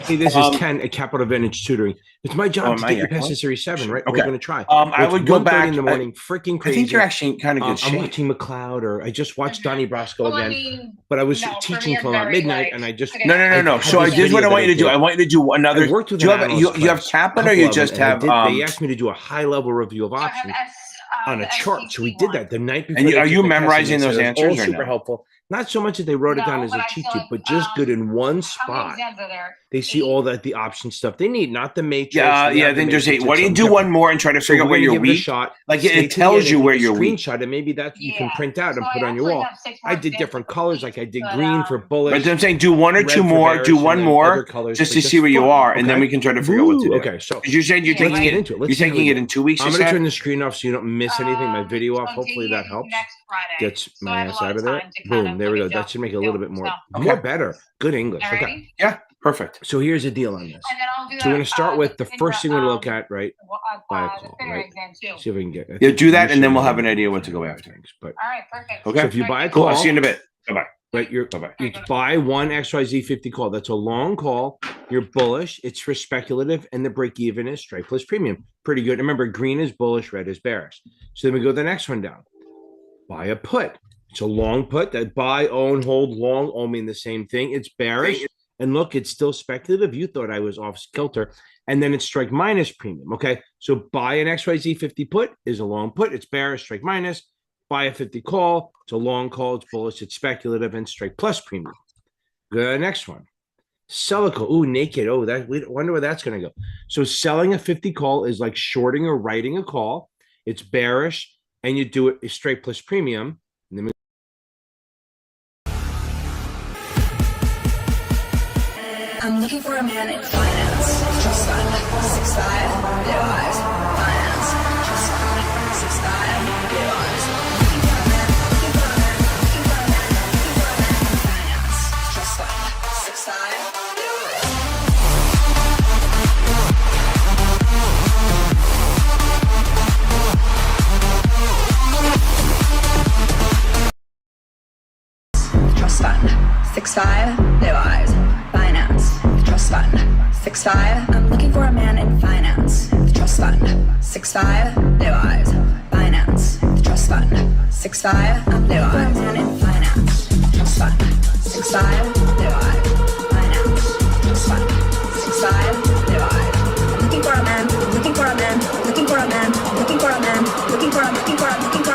Hey, this is Ken at Capital Advantage Tutoring. It's my job to get you past the Series 7, right? Okay. We're going to try. I would go back in the morning, freaking crazy. I think you're actually kind of good shape. I'm watching McLeod, or I just watched Donnie Brasco again. But I was teaching till about midnight, and I just no. So I did what I want you to do. I want you to do another. I worked with you have Kaplan, or you just have? They asked me to do a high-level review of options on a chart, so we did that the night before. And are you memorizing those answers? All super helpful. Not so much that they wrote it down as a cheat sheet, but just good in one spot. They see all the option stuff they need, not the matrix. Yeah. Then there's 8. Why don't you do one more and try to figure out where you're weak? Like it tells you where you're weak. Screenshot, and maybe that you can print out and put on your wall. I did different colors, like I did green for bullets. But I'm saying do one or two more, do one more, just to see where you are, and then we can try to figure out what to do. Okay, so you said you're taking it into it. You're taking it in 2 weeks. I'm going to turn the screen off so you don't miss anything. My video off. Hopefully that helps. Gets my ass out of there. Boom. There we go. That should make it a little bit more better. Good English. Okay. Yeah. Perfect. So here's the deal on this. So we're going to start with the first thing we're going to look at, right? Buy a call, right? See if we can get it. Yeah, do that, and then we'll have an idea what to go after. But all right, perfect. Okay. So if you buy a call, I'll see you in a bit. Bye-bye. Right, you buy one XYZ 50 call. That's a long call. You're bullish. It's for speculative, and the break even is strike plus premium. Pretty good. Remember, green is bullish, red is bearish. So then we go the next one down. Buy a put. It's a long put. That buy, own, hold, long all mean the same thing. It's bearish. And look, it's still speculative. You thought I was off kilter. And then it's strike minus premium. Okay. So buy an XYZ 50 put is a long put. It's bearish, strike minus. Buy a 50 call. It's a long call. It's bullish. It's speculative and strike plus premium. The next one. Sell a call. Ooh, naked. Oh, we wonder where that's going to go. So selling a 50 call is like shorting or writing a call. It's bearish. And you do it straight plus premium. And then I'm looking for a man in finance. Trust fund. 6'5", blue eyes. Finance. Trust fund. 6'5", blue eyes. Looking for a man. Looking for a man. Looking for a man. Looking for a man in finance. Trust fund. 6'5", blue eyes. Trust fund. 6'5", blue eyes. Finance. Trust fund. 6'5". I'm looking for a man in finance. Trust fund. 6'5", blue eyes. Finance. Trust fund. 6'5". I'm blue eyes. Man in finance. Trust fund. 6'5", blue eyes. Finance. Trust fund. 6'5", blue eyes. I'm looking for a man. Looking for a man. Looking for a man. Looking for a man. Looking for a. Looking for a. Looking for.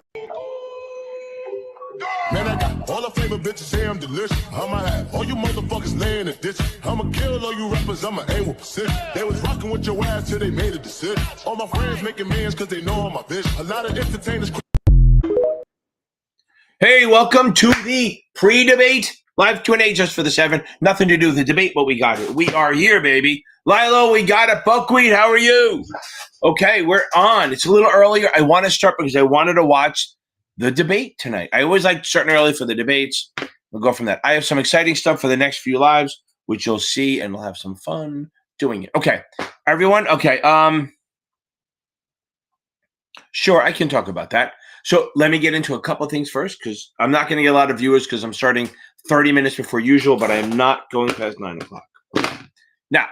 Man, I got all the flavor bitches say I'm delicious. I'ma have all you motherfuckers laying in the ditch. I'ma kill all you rappers, I'ma aim with precision. They was rocking with your ass till they made a decision. All my friends making millions cause they know I'm my bitch. A lot of entertainers. Hey, welcome to the pre-debate live Q&A just for the 7. Nothing to do with the debate, but we got it. We are here, baby. Lilo, we got it. Buckwheat, how are you? Okay, we're on. It's a little earlier. I want to start because I wanted to watch the debate tonight. I always like starting early for the debates. We'll go from that. I have some exciting stuff for the next few lives, which you'll see, and we'll have some fun doing it. Okay, everyone. Okay. Sure, I can talk about that. So let me get into a couple of things first, because I'm not going to get a lot of viewers because I'm starting 30 minutes before usual, but I am not going past 9 o'clock. Okay. Now,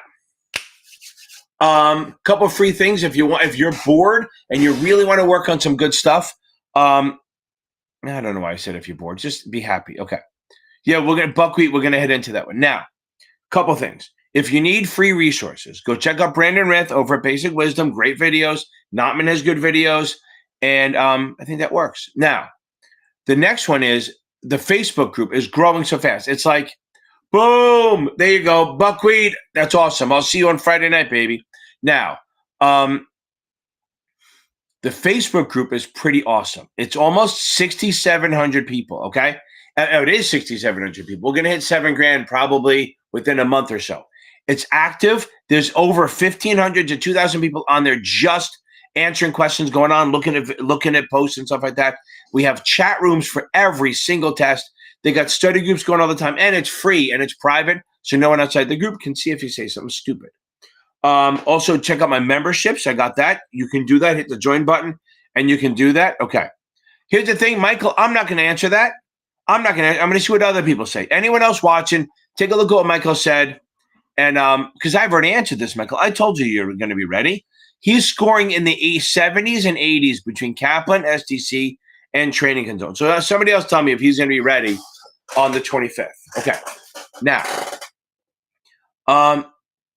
couple of free things if you want. If you're bored and you really want to work on some good stuff, I don't know why I said if you're bored. Just be happy. Okay. Yeah, we're going to Buckwheat. We're going to head into that one. Now, couple things. If you need free resources, go check out Brandon Rith over at Basic Wisdom. Great videos. Notman has good videos. And I think that works. Now, the next one is the Facebook group is growing so fast. It's like, boom, there you go. Buckwheat. That's awesome. I'll see you on Friday night, baby. Now, the Facebook group is pretty awesome. It's almost 6,700 people, okay? It is 6,700 people. We're going to hit 7 grand probably within a month or so. It's active. There's over 1,500 to 2,000 people on there just answering questions, going on, looking at posts and stuff like that. We have chat rooms for every single test. They got study groups going all the time, and it's free and it's private, so no one outside the group can see if you say something stupid. Also, check out my memberships. I got that. You can do that. Hit the join button, and you can do that. Okay. Here's the thing, Michael. I'm not going to answer that. I'm going to see what other people say. Anyone else watching, take a look at what Michael said, And because I've already answered this, Michael, I told you you're going to be ready. He's scoring in the 70s and 80s between Kaplan, STC, and Trading Consultant. So somebody else tell me if he's going to be ready on the 25th. Okay. Now,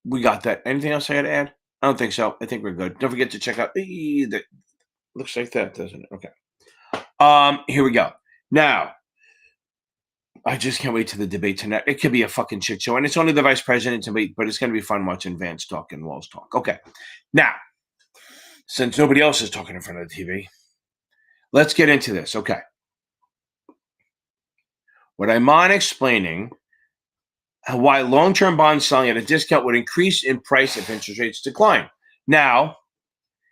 we got that. Anything else I got to add? I don't think so. I think we're good. Don't forget to check out that. Looks like that, doesn't it? Okay. Here we go. Now, I just can't wait to the debate tonight. It could be a fucking shit show, and it's only the vice president debate, but it's going to be fun watching Vance talk and Walls talk. Okay. Now, since nobody else is talking in front of the TV, let's get into this. Okay. What I'm on explaining why long-term bonds selling at a discount would increase in price if interest rates decline. Now,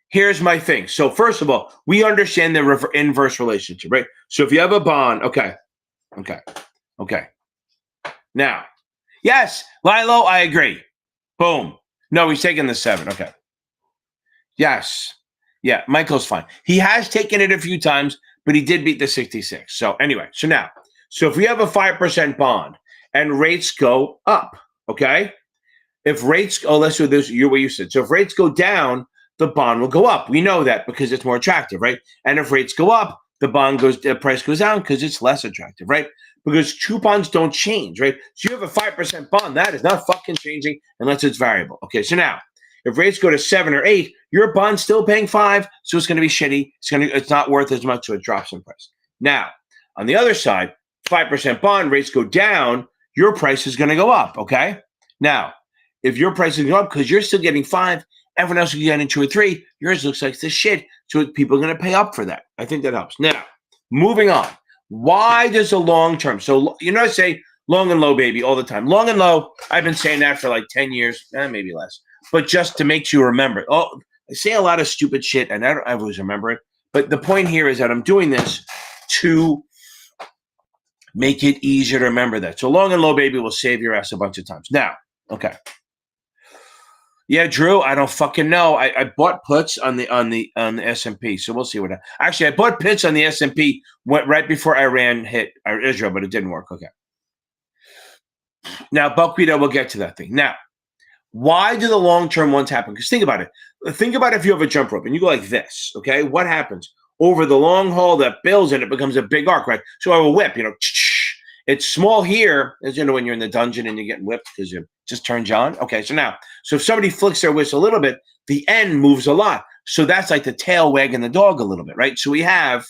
here's my thing. So first of all, we understand the inverse relationship, right? So if you have a bond, okay. Now, yes, Lilo, I agree. Boom. No, he's taking the 7. Okay. Yes. Yeah, Michael's fine. He has taken it a few times, but he did beat the 66. So anyway, so if we have a 5% bond and rates go up, okay? If rates, let's do this, what you said. So if rates go down, the bond will go up. We know that because it's more attractive, right? And if rates go up, the price goes down because it's less attractive, right? Because coupons don't change, right? So you have a 5% bond, that is not fucking changing unless it's variable. Okay, so now, if rates go to 7 or 8, your bond's still paying 5, so it's going to be shitty. It's not worth as much, so it drops in price. Now, on the other side, 5% bond, rates go down, your price is going to go up, okay? Now, if your price is going up because you're still getting 5, everyone else is getting 2 or 3, yours looks like this shit, so people are going to pay up for that. I think that helps. Now, moving on. Why does a long term? So, I say long and low, baby, all the time. Long and low, I've been saying that for like 10 years, maybe less. But just to make you remember. Oh, I say a lot of stupid shit, and I don't always remember it. But the point here is that I'm doing this to make it easier to remember that. So long and low, baby, will save your ass a bunch of times. Now, okay. Yeah, Drew, I don't fucking know. I bought puts on the S&P, so we'll see what happens. Actually, I bought puts on the S&P right before Iran hit Israel, but it didn't work. Okay. Now, buckwheat, we'll get to that thing. Now, why do the long-term ones happen? Because think about it. Think about if you have a jump rope and you go like this, okay? What happens? Over the long haul that builds and it becomes a big arc, right? So I have a whip, it's small here, as when you're in the dungeon and you're getting whipped because it just turns on. Okay, so if somebody flicks their wrist a little bit, the end moves a lot. So that's like the tail wagging the dog a little bit, right? So we have,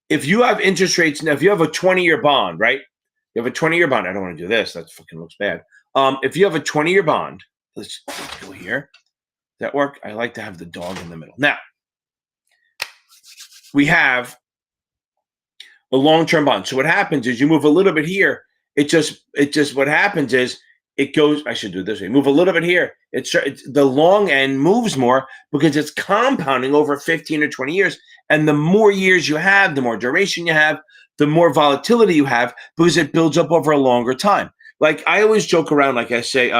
if you have interest rates, now if you have a 20-year bond, right? You have a 20-year bond. I don't want to do this. That fucking looks bad. If you have a 20-year bond, let's go here. Does that work? I like to have the dog in the middle. Now, we have a long-term bond. So what happens is you move a little bit here. What happens is it goes, I should do it this way. Move a little bit here. The long end moves more because it's compounding over 15 or 20 years. And the more years you have, the more duration you have, the more volatility you have because it builds up over a longer time. Like I always joke around, like I say,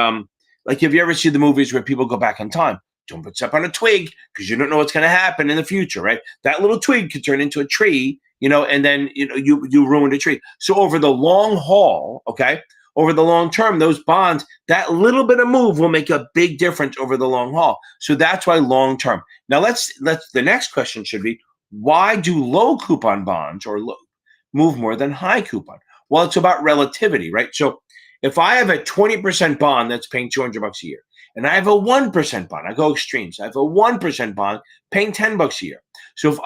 like if you ever see the movies where people go back in time, don't put stuff on a twig because you don't know what's going to happen in the future, right? That little twig could turn into a tree, and then you ruin the tree. So over the long haul, okay, over the long term, those bonds, that little bit of move will make a big difference over the long haul. So that's why long term. Now the next question should be, why do low coupon bonds move more than high coupon? Well, it's about relativity, right? So if I have a 20% bond that's paying $200 a year, and I have a 1% bond, I go extremes. I have a 1% bond paying $10 a year. So if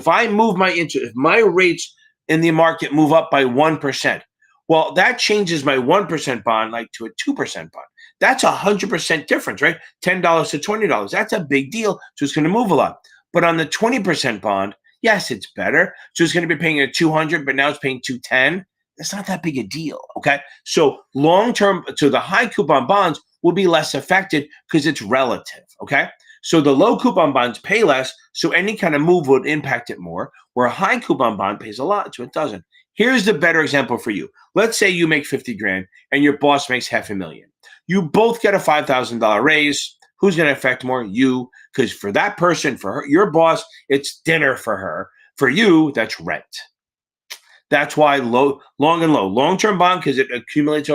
I move my interest, if my rates in the market move up by 1%, well, that changes my 1% bond like to a 2% bond. That's 100% difference, right? $10 to $20. That's a big deal. So it's going to move a lot. But on the 20% bond, yes, it's better. So it's going to be paying a 200, but now it's paying 210. It's not that big a deal, okay? So the high coupon bonds will be less affected because it's relative, okay? So the low coupon bonds pay less, so any kind of move would impact it more, where a high coupon bond pays a lot, so it doesn't. Here's the better example for you. Let's say you make 50 grand and your boss makes $500,000. You both get a $5,000 raise. Who's going to affect more? You, because for that person, for her, your boss, it's dinner for her. For you, that's rent. That's why long and low. Long-term bond because it accumulates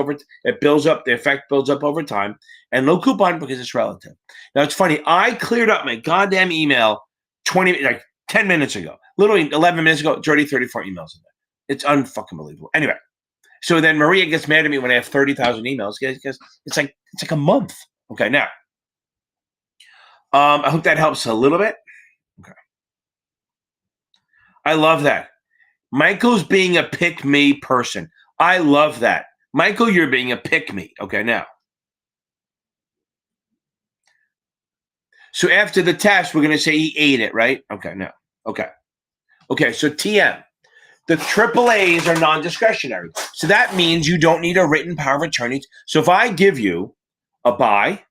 it builds up, the effect builds up over time. And low coupon because it's relative. Now, it's funny. I cleared up my goddamn email 10 minutes ago. Literally 11 minutes ago, it's already 34 emails in there. It's unfucking believable. Anyway, so then Maria gets mad at me when I have 30,000 emails because it's like a month. Okay, now, I hope that helps a little bit. Okay. I love that. Michael's being a pick-me person. I love that. Michael, you're being a pick-me. Okay, now. So after the test, we're going to say he ate it, right? Okay, now. Okay. Okay, so TM. The AAAs are non-discretionary. So that means you don't need a written power of attorney. So if I give you a buy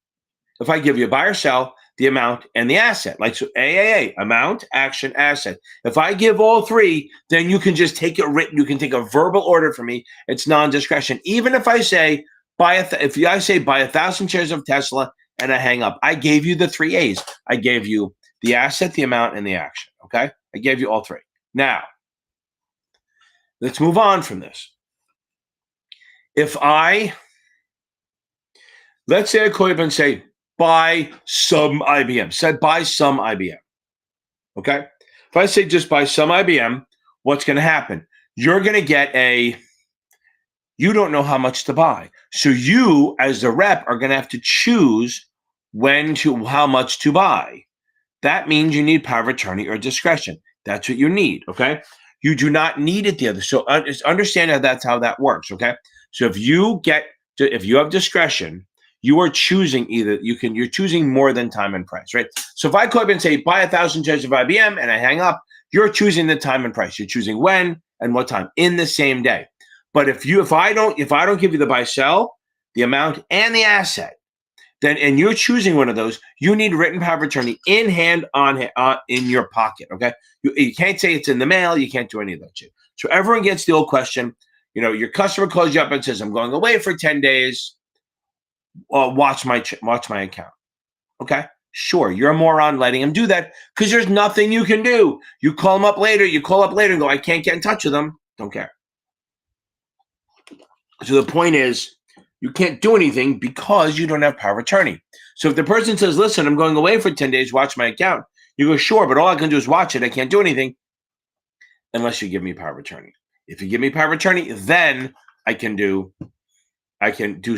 or sell, the amount and the asset, like so AAA, amount, action, asset. If I give all three, then you can just take it written. You can take a verbal order from me. It's non-discretion. Even if I say buy 1,000 shares of Tesla and I hang up, I gave you the 3 A's. I gave you the asset, the amount, and the action. Okay, I gave you all three. Now, let's move on from this. Let's say I call you up and say, buy some IBM. Said buy some IBM. Okay? If I say just buy some IBM, what's going to happen? You're going to get you don't know how much to buy. So you, as the rep, are going to have to choose how much to buy. That means you need power of attorney or discretion. That's what you need. Okay? You do not need it the other. So understand that's how that works. Okay? So if you have discretion, you are choosing you're choosing more than time and price, right? So if I call up and say, buy 1,000 shares of IBM and I hang up, you're choosing the time and price. You're choosing when and what time in the same day. But if I don't give you the buy sell, the amount and the asset, then, and you're choosing one of those, you need written power of attorney in hand in your pocket. Okay. You can't say it's in the mail. You can't do any of that shit. So everyone gets the old question, your customer calls you up and says, I'm going away for 10 days. Watch my account. Okay, sure. You're a moron letting him do that because there's nothing you can do. You call him up later. You call up later and go, I can't get in touch with him. Don't care. So the point is, you can't do anything because you don't have power of attorney. So if the person says, listen, I'm going away for 10 days, watch my account. You go, sure, but all I can do is watch it. I can't do anything unless you give me power of attorney. If you give me power of attorney, then I can do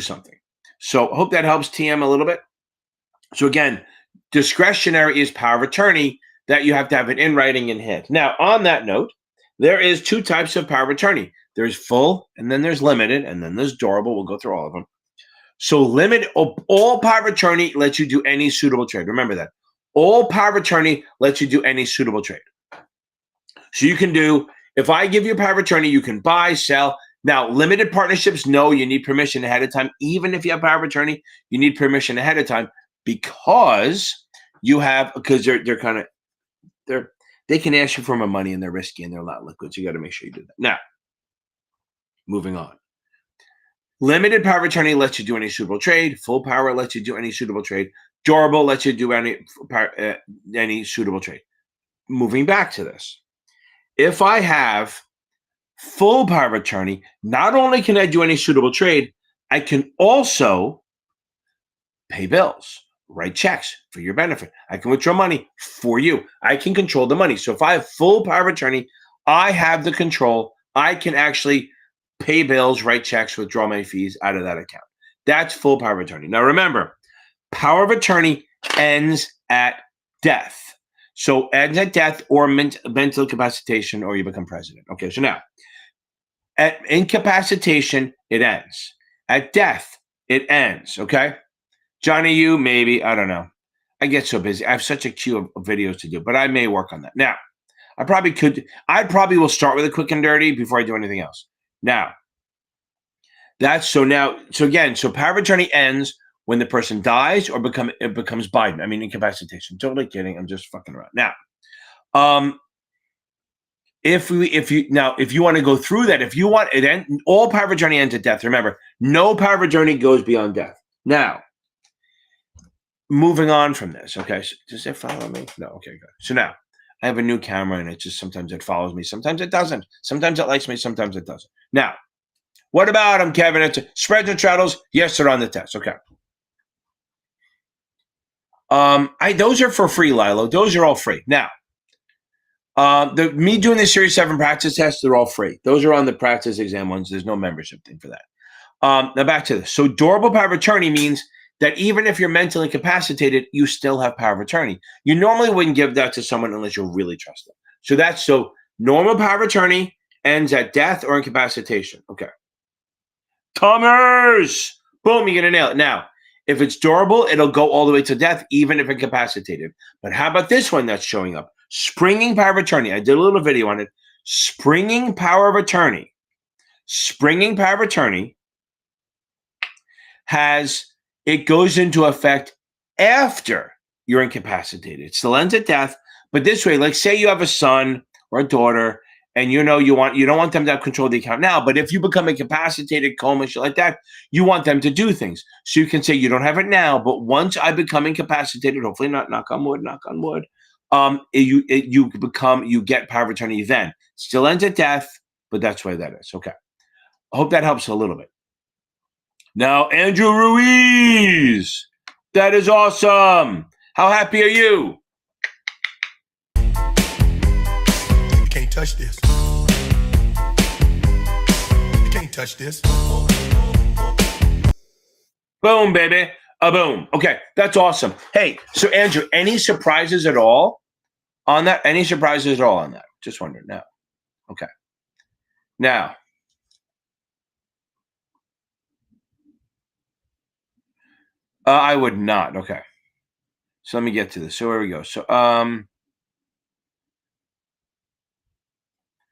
something. So I hope that helps TM a little bit. So again, discretionary is power of attorney that you have to have it in writing and hit. Now, on that note, there is 2 types of power of attorney. There's full, and then there's limited, and then there's durable. We'll go through all of them. So all power of attorney lets you do any suitable trade. Remember that. All power of attorney lets you do any suitable trade. So you can do, if I give you a power of attorney, you can buy, sell. Now, limited partnerships, no, you need permission ahead of time. Even if you have power of attorney, you need permission ahead of time because they can ask you for more money and they're risky and they're not liquid. So you got to make sure you do that. Now, moving on. Limited power of attorney lets you do any suitable trade. Full power lets you do any suitable trade. Durable lets you do any suitable trade. Moving back to this. If I have full power of attorney, not only can I do any suitable trade, I can also pay bills, write checks for your benefit. I can withdraw money for you. I can control the money. So if I have full power of attorney, I have the control. I can actually pay bills, write checks, withdraw my fees out of that account. That's full power of attorney. Now remember, power of attorney ends at death. So ends at death or mental incapacitation, or you become president. Okay, so now, at incapacitation, it ends. At death, it ends, okay? Johnny, you maybe, I don't know. I get so busy. I have such a queue of videos to do, but I may work on that. Now, I probably will start with a quick and dirty before I do anything else. Now, so power of attorney ends when the person dies or becomes Biden. I mean, incapacitation. Totally kidding. I'm just fucking around. Now, if you want to go through that, if you want it, all power of attorney ends at death. Remember, no power of attorney goes beyond death. Now, moving on from this. Okay, so does it follow me? No. Okay, good. So now, I have a new camera and it just sometimes it follows me. Sometimes it doesn't. Sometimes it likes me. Sometimes it doesn't. Now, what about them, Kevin? It's spreads and straddles. Yes, they're on the test. Okay. Those are for free, Lilo. Those are all free. Now, me doing the Series 7 practice tests, they're all free. Those are on the practice exam ones. There's no membership thing for that. Now back to this. So durable power of attorney means that even if you're mentally incapacitated, you still have power of attorney. You normally wouldn't give that to someone unless you really trust them. So normal power of attorney ends at death or incapacitation. Okay. Commerce. Boom, you're going to nail it. Now, if it's durable, it'll go all the way to death, even if incapacitated. But how about this one that's showing up? Springing power of attorney. I did a little video on it. Springing power of attorney. Springing power of attorney it goes into effect after you're incapacitated. It still ends at death, but this way, like say you have a son or a daughter, and you don't want them to have control of the account now, but if you become incapacitated, coma, shit like that, you want them to do things. So you can say you don't have it now, but once I become incapacitated, hopefully not, knock on wood, you get power of attorney then. Still ends at death, but that's why that is. Okay. I hope that helps a little bit. Now, Andrew Ruiz, that is awesome. How happy are you? You can't touch this. You can't touch this. Boom, baby. A boom. Okay, that's awesome. Hey, so Andrew, any surprises at all on that? Any surprises at all on that? Just wondering. No. Okay. Now, I would not. Okay. So let me get to this. So here we go. So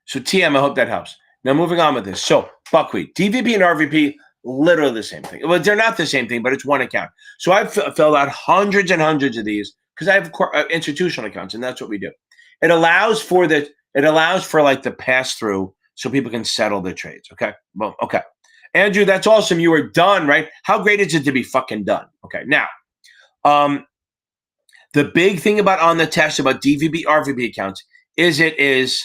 TM, I hope that helps. Now moving on with this. So buckwheat, DVP and RVP, literally the same thing. Well, they're not the same thing, but it's one account. So I've filled out hundreds and hundreds of these because I have institutional accounts, and that's what we do. It allows for like the pass through so people can settle their trades. Okay. Well, okay. Andrew, that's awesome. You were done, right? How great is it to be fucking done? Okay. Now, the big thing about on the test about DVB, RVB accounts is it is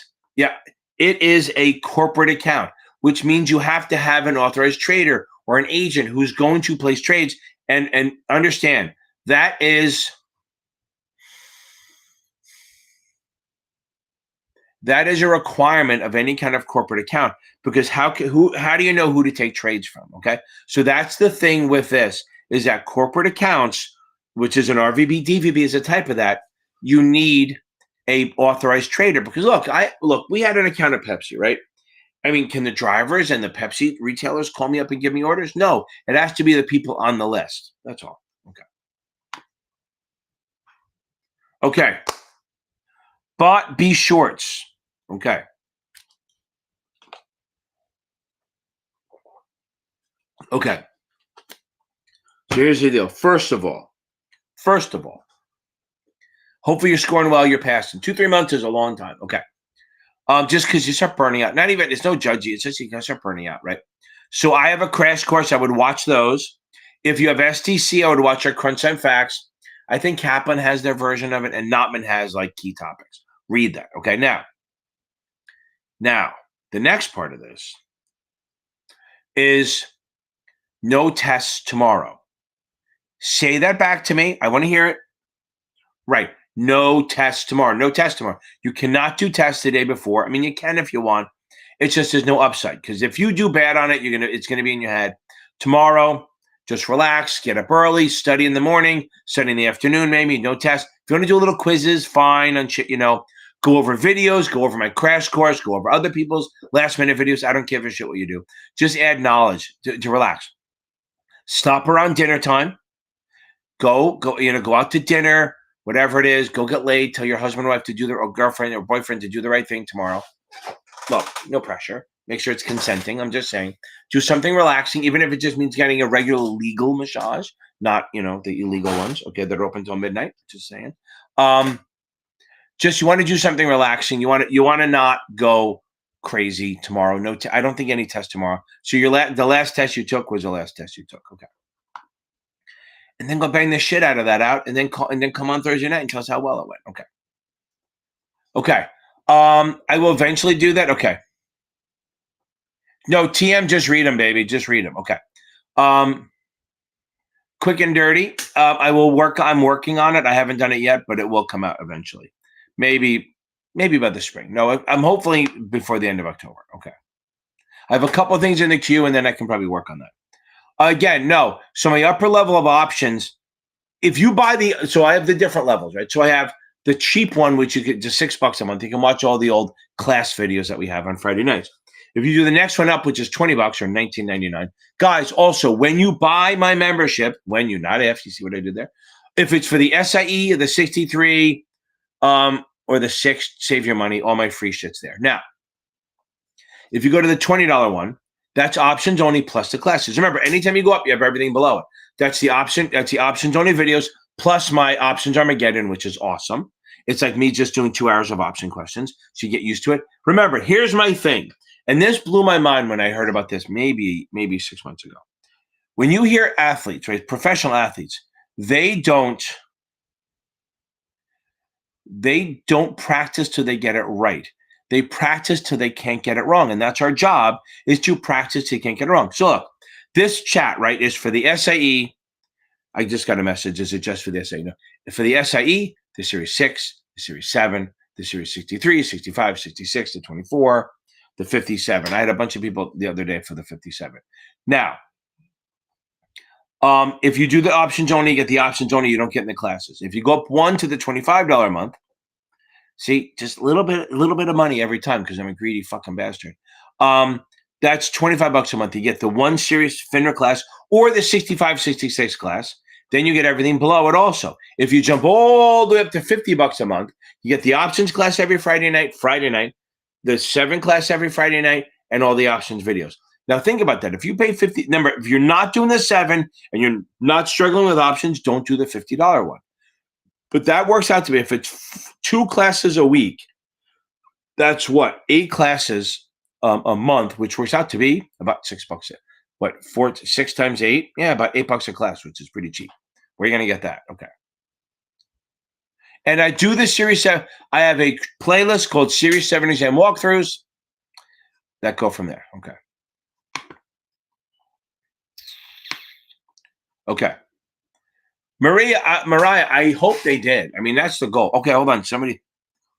a corporate account, which means you have to have an authorized trader or an agent who's going to place trades and understand that is a requirement of any kind of corporate account, because how do you know who to take trades from? Okay. So that's the thing with this is that corporate accounts, which is an RVB, DVB is a type of that, you need a authorized trader because look, we had an account at Pepsi, right? I mean, can the drivers and the Pepsi retailers call me up and give me orders? No, it has to be the people on the list. That's all. Okay. Okay. Bought B shorts. Okay. Okay. So here's the deal. First of all, hopefully you're scoring well, you're passing. 2-3 months is a long time. Okay. Just because you start burning out. Not even, it's no judgy. It's just you can start burning out, right? So I have a crash course. I would watch those. If you have STC, I would watch our Crunch Time Facts. I think Kaplan has their version of it, and Notman has like key topics. Read that. Okay. Now, the next part of this is no tests tomorrow. Say that back to me. I want to hear it. Right. No tests tomorrow. No tests tomorrow. You cannot do tests the day before. I mean, you can if you want. It's just there's no upside because if you do bad on it, it's gonna be in your head. Tomorrow, just relax, get up early, study in the morning, study in the afternoon, maybe no test. If you want to do a little quizzes, fine, on shit, go over videos, go over my crash course, go over other people's last minute videos. I don't give a shit what you do. Just add knowledge to relax. Stop around dinner time. Go out to dinner. Whatever it is, go get laid, tell your husband or wife to do or girlfriend or boyfriend to do the right thing tomorrow. Look, no pressure. Make sure it's consenting. I'm just saying. Do something relaxing, even if it just means getting a regular legal massage, not, the illegal ones, okay, that are open until midnight. Just saying. Just you want to do something relaxing. You want to not go crazy tomorrow. No, I don't think any test tomorrow. So the last test you took was the last test you took. Okay. And then go bang the shit out of that out, and then come on Thursday night and tell us how well it went. Okay. Okay. I will eventually do that. Okay. No, TM, just read them, baby. Just read them. Okay. Quick and dirty. I'm working on it. I haven't done it yet, but it will come out eventually. Maybe by the spring. No, I'm hopefully before the end of October. Okay. I have a couple of things in the queue, and then I can probably work on that. Again, no. So my upper level of options, if you buy so I have the different levels, right? So I have the cheap one, which you get just $6 a month. You can watch all the old class videos that we have on Friday nights. If you do the next one up, which is $20 or $19.99, guys, also, when you buy my membership, not if, you see what I did there? If it's for the SIE or the 63 or the 6, save your money, all my free shit's there. Now, if you go to the $20 one, that's options only plus the classes. Remember, anytime you go up, you have everything below it. That's the option. That's the options only videos plus my options Armageddon, which is awesome. It's like me just doing 2 hours of option questions, so you get used to it. Remember, here's my thing. And this blew my mind when I heard about this maybe 6 months ago. When you hear athletes, right, professional athletes, they don't practice till they get it right. They practice till they can't get it wrong. And that's our job, is to practice till you can't get it wrong. So look, this chat, right, is for the SIE. I just got a message. Is it just for the SIE? No. For the SIE, the Series 6, the Series 7, the Series 63, 65, 66, the 24, the 57. I had a bunch of people the other day for the 57. Now, if you do the options only, you get the options only, you don't get in the classes. If you go up one to the $25 a month, see, just a little bit of money every time because I'm a greedy fucking bastard. That's $25 a month. You get the 1 series FINRA class or the 65, 66 class. Then you get everything below it also. If you jump all the way up to $50 a month, you get the options class every Friday night, the 7 class every Friday night, and all the options videos. Now think about that. If you pay $50, remember, if you're not doing the 7 and you're not struggling with options, don't do the $50 one. But that works out to be, if it's 2 classes a week, that's what, 8 classes a month, which works out to be about $6. What, 6 times 8? Yeah, about $8 a class, which is pretty cheap. Where are you going to get that? Okay. And I do the Series 7. I have a playlist called Series 7 Exam Walkthroughs that go from there. Okay. Okay. Mariah, I hope they did. I mean, that's the goal. Okay, hold on.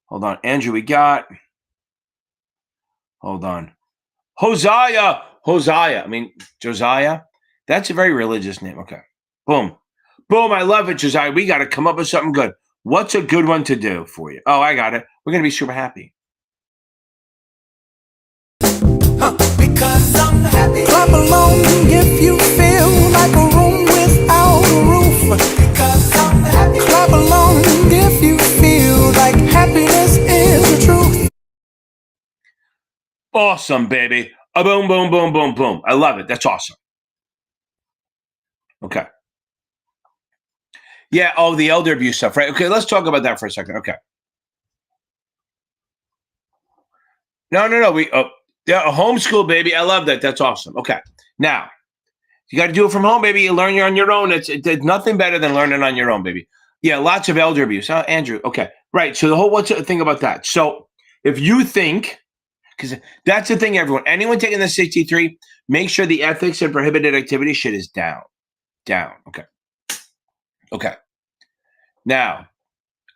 Hold on. Andrew, hold on. Hosea. I mean, Josiah. That's a very religious name. Okay. Boom. I love it, Josiah. We got to come up with something good. What's a good one to do for you? Oh, I got it. We're going to be super happy. Because I'm happy. Clap along if you feel like a room without a roof. Because I'm happy. Clap along if you feel like happiness is the truth. Awesome, baby. Boom, boom, boom, boom, boom. I love it. That's awesome. Okay. Yeah. Oh, the elder abuse stuff, right? Okay, let's talk about that for a second. Okay. No. Yeah, a homeschool, baby. I love that. That's awesome. Okay. Now, you got to do it from home, baby. You learn on your own. It's nothing better than learning on your own, baby. Yeah, lots of elder abuse. Oh, Andrew. Okay. Right. So what's the thing about that? So if you think, because that's the thing, everyone, anyone taking the 63, make sure the ethics and prohibited activity shit is down. Okay. Now,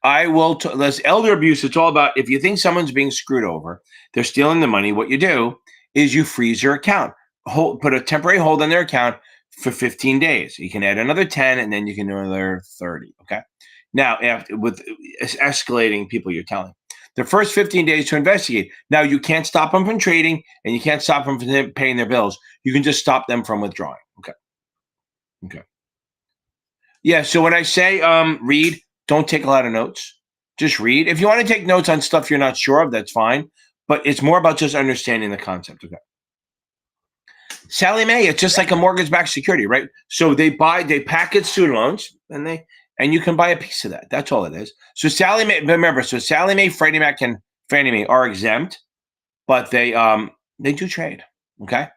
I will, this elder abuse, it's all about, if you think someone's being screwed over, they're stealing the money, what you do is you freeze your account. Put a temporary hold on their account for 15 days. You can add another 10, and then you can do another 30, okay? Now, with escalating people you're telling. The first 15 days to investigate. Now, you can't stop them from trading, and you can't stop them from paying their bills. You can just stop them from withdrawing, okay? Yeah, so when I say read, don't take a lot of notes. Just read. If you want to take notes on stuff you're not sure of, that's fine. But it's more about just understanding the concept, okay? Sallie Mae, it's just like a mortgage-backed security, right? So they package student loans, and you can buy a piece of that. That's all it is. So Sallie Mae, remember, Sallie Mae, Freddie Mac, and Fannie Mae are exempt, but they do trade, okay?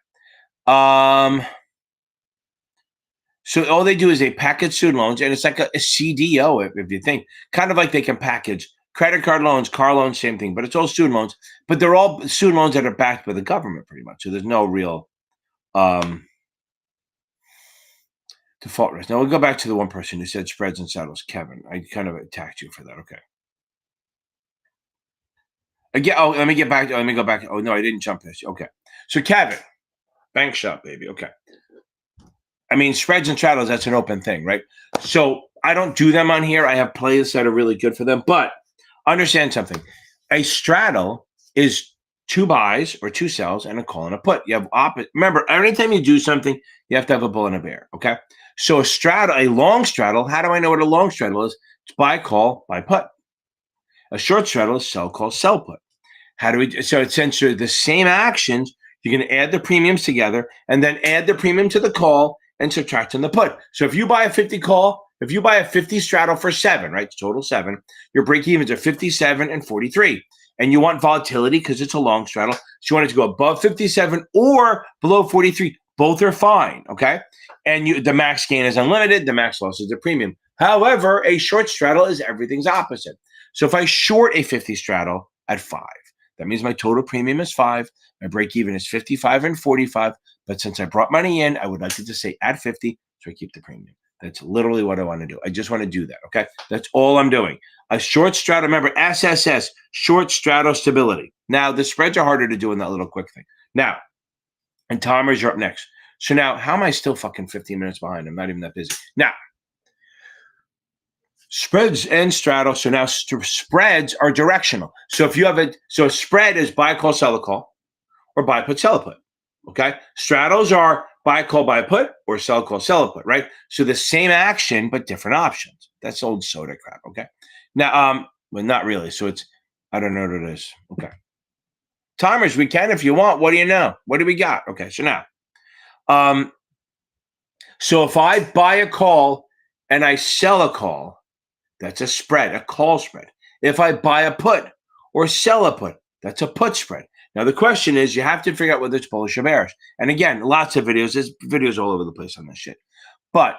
So all they do is they package student loans, and it's like a CDO, if you think, kind of like they can package Credit card loans, car loans, same thing, but it's all student loans. But they're all student loans that are backed by the government pretty much. So there's no real default risk. Now we'll go back to the one person who said spreads and saddles, Kevin. I kind of attacked you for that. Okay. Again, let me go back. Oh, no, I didn't jump this. Okay. So Kevin, bank shop, baby. Okay. I mean, spreads and straddles, that's an open thing, right? So I don't do them on here. I have playlists that are really good for them. But understand something. A straddle is 2 buys or 2 sells and a call and a put. You have opposite. Remember, anytime you do something, you have to have a bull and a bear, okay? So a long straddle, how do I know what a long straddle is? It's buy, call, buy, put. A short straddle is sell, call, sell, put. So it's essentially the same actions. You're going to add the premiums together and then add the premium to the call and subtract on the put. So if you buy a 50 call, if you buy a 50 straddle for 7, right, total 7, your break evens are 57 and 43. And you want volatility because it's a long straddle. So you want it to go above 57 or below 43. Both are fine, okay? And the max gain is unlimited. The max loss is the premium. However, a short straddle is everything's opposite. So if I short a 50 straddle at 5, that means my total premium is 5. My break even is 55 and 45. But since I brought money in, I would like it to say at 50, so I keep the premium. That's literally what I want to do. I just want to do that, okay? That's all I'm doing. A short straddle, remember, SSS, short straddle stability. Now, the spreads are harder to do in that little quick thing. Now, and timers, you're up next. So now, how am I still fucking 15 minutes behind? I'm not even that busy. Now, spreads and straddle. So now spreads are directional. So if you have a spread is buy, call, sell a call, or buy, put, sell a put. Okay. Straddles are buy, call, buy, put, or sell, call, sell a put, right? So the same action, but different options. That's old soda crap. Okay. Now, well, not really. So I don't know what it is. Okay. Timers, we can if you want. What do you know? What do we got? Okay. So now, so if I buy a call and I sell a call, that's a spread, a call spread. If I buy a put or sell a put, that's a put spread. Now, the question is, you have to figure out whether it's bullish or bearish. And again, lots of videos. There's videos all over the place on this shit. But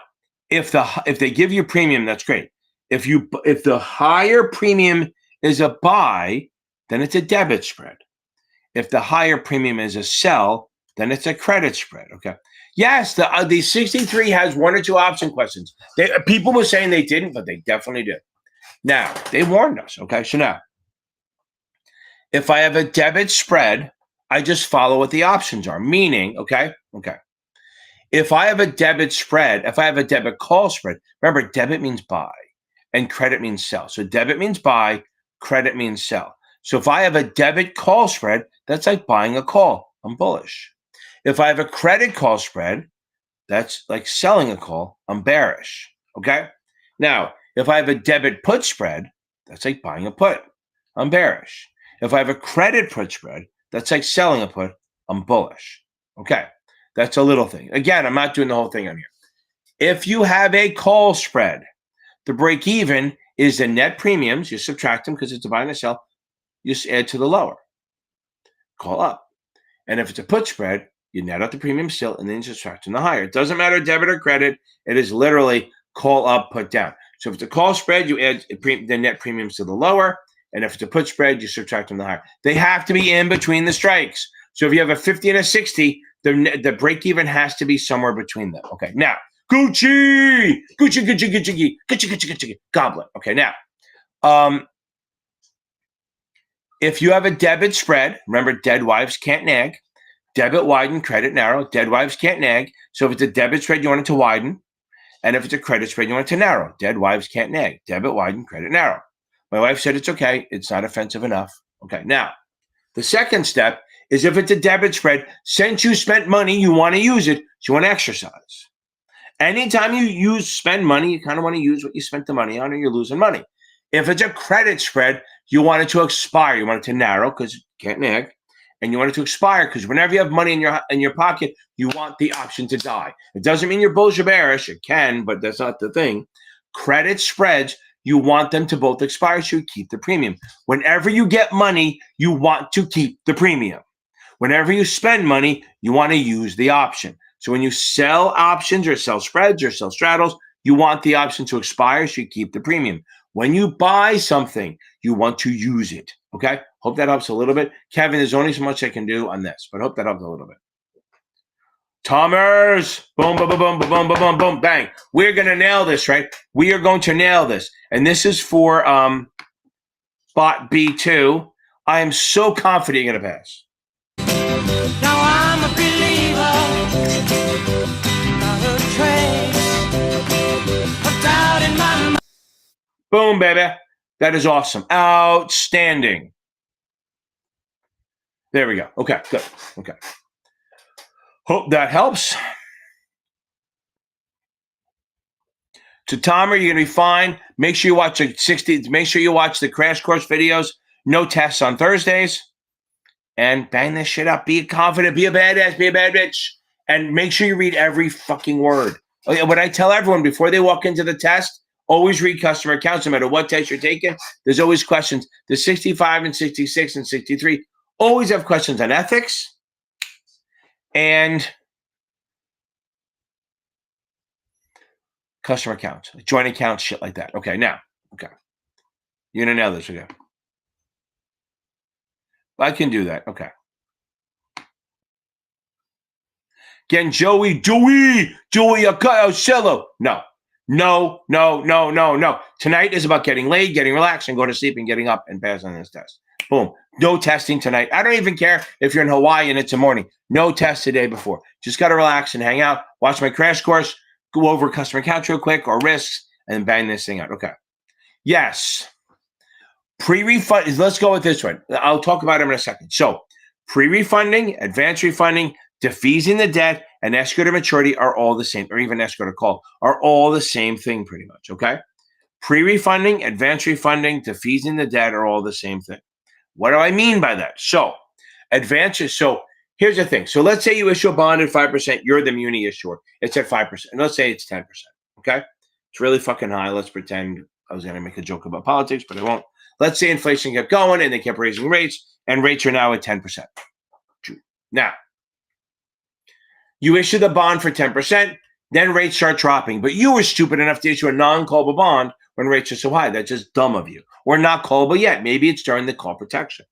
if they give you premium, that's great. If the higher premium is a buy, then it's a debit spread. If the higher premium is a sell, then it's a credit spread. Okay. Yes, the 63 has 1 or 2 option questions. People were saying they didn't, but they definitely did. Now, they warned us. Okay. So now, if I have a debit spread, I just follow what the options are. Meaning, okay. If I have a debit spread, if I have a debit call spread, remember, debit means buy and credit means sell. So debit means buy, credit means sell. So if I have a debit call spread, that's like buying a call. I'm bullish. If I have a credit call spread, that's like selling a call. I'm bearish. Okay. Now, if I have a debit put spread, that's like buying a put. I'm bearish. If I have a credit put spread, that's like selling a put. I'm bullish. Okay. That's a little thing. Again, I'm not doing the whole thing on here. If you have a call spread, the break even is the net premiums. You subtract them because it's a buy and a sell. You just add to the lower. Call up. And if it's a put spread, you net out the premium still, and then you subtract from the higher. It doesn't matter debit or credit. It is literally call up, put down. So if it's a call spread, you add the net premiums to the lower. And if it's a put spread, you subtract from the higher. They have to be in between the strikes. So if you have a 50 and a 60, the break even has to be somewhere between them. Okay. Now, Gucci, Goblin. Okay. Now, if you have a debit spread, remember, dead wives can't nag. Debit widen, credit narrow. Dead wives can't nag. So if it's a debit spread, you want it to widen. And if it's a credit spread, you want it to narrow. Dead wives can't nag. Debit widen, credit narrow. My wife said it's okay. It's not offensive enough. Okay. Now, the second step is if it's a debit spread, since you spent money, you want to use it. So you want to exercise. Anytime you spend money, you kind of want to use what you spent the money on, or you're losing money. If it's a credit spread, you want it to expire. You want it to narrow because you can't nag. And you want it to expire because whenever you have money in your pocket, you want the option to die. It doesn't mean you're bullish or bearish. It can, but that's not the thing. Credit spreads, you want them to both expire so you keep the premium. Whenever you get money, you want to keep the premium. Whenever you spend money, you want to use the option. So when you sell options or sell spreads or sell straddles, you want the option to expire so you keep the premium. When you buy something, you want to use it. Okay. Hope that helps a little bit. Kevin, there's only so much I can do on this, but hope that helps a little bit. Tomers, boom, boom, boom, boom, boom, boom, boom, boom, bang. We're going to nail this, right? We are going to nail this. And this is for bot B2. I am so confident you're going to pass. Now I'm a believer, not a trace of doubt in my mind. Boom, baby. That is awesome. Outstanding. There we go. Okay, good. Okay. Hope that helps. So, Tomer, you're gonna be fine. Make sure you watch Make sure you watch the crash course videos. No tests on Thursdays, and bang this shit up. Be confident. Be a badass. Be a bad bitch, and make sure you read every fucking word. What I tell everyone before they walk into the test: always read customer accounts. No matter what test you're taking, there's always questions. The 65 and 66 and 63 always have questions on ethics. And customer accounts, joint accounts, shit like that. Okay, now, okay. You're going to nail this again. I can do that. Okay. Again, Joey, Cello. No. Tonight is about getting laid, getting relaxed, and going to sleep and getting up and passing on this test. Boom. No testing tonight. I don't even care if you're in Hawaii and it's a morning. No test the day before. Just got to relax and hang out, watch my crash course, go over customer accounts real quick or risks, and then bang this thing out. Okay. Yes. Pre-refund. Let's go with this one. I'll talk about them in a second. So pre-refunding, advance refunding, defeasing the debt, and escrow to maturity are all the same, or even escrow to call are all the same thing pretty much. Okay. Pre-refunding, advance refunding, defeasing the debt are all the same thing. What do I mean by that? So advances. So here's the thing. So let's say you issue a bond at 5%. You're the muni issuer. It's at 5%. And let's say it's 10%. Okay. It's really fucking high. Let's pretend I was going to make a joke about politics, but I won't. Let's say inflation kept going and they kept raising rates, and rates are now at 10%. Now, you issue the bond for 10%, then rates start dropping. But you were stupid enough to issue a non-callable bond when rates are so high. That's just dumb of you. Or not callable yet. Maybe it's during the call protection.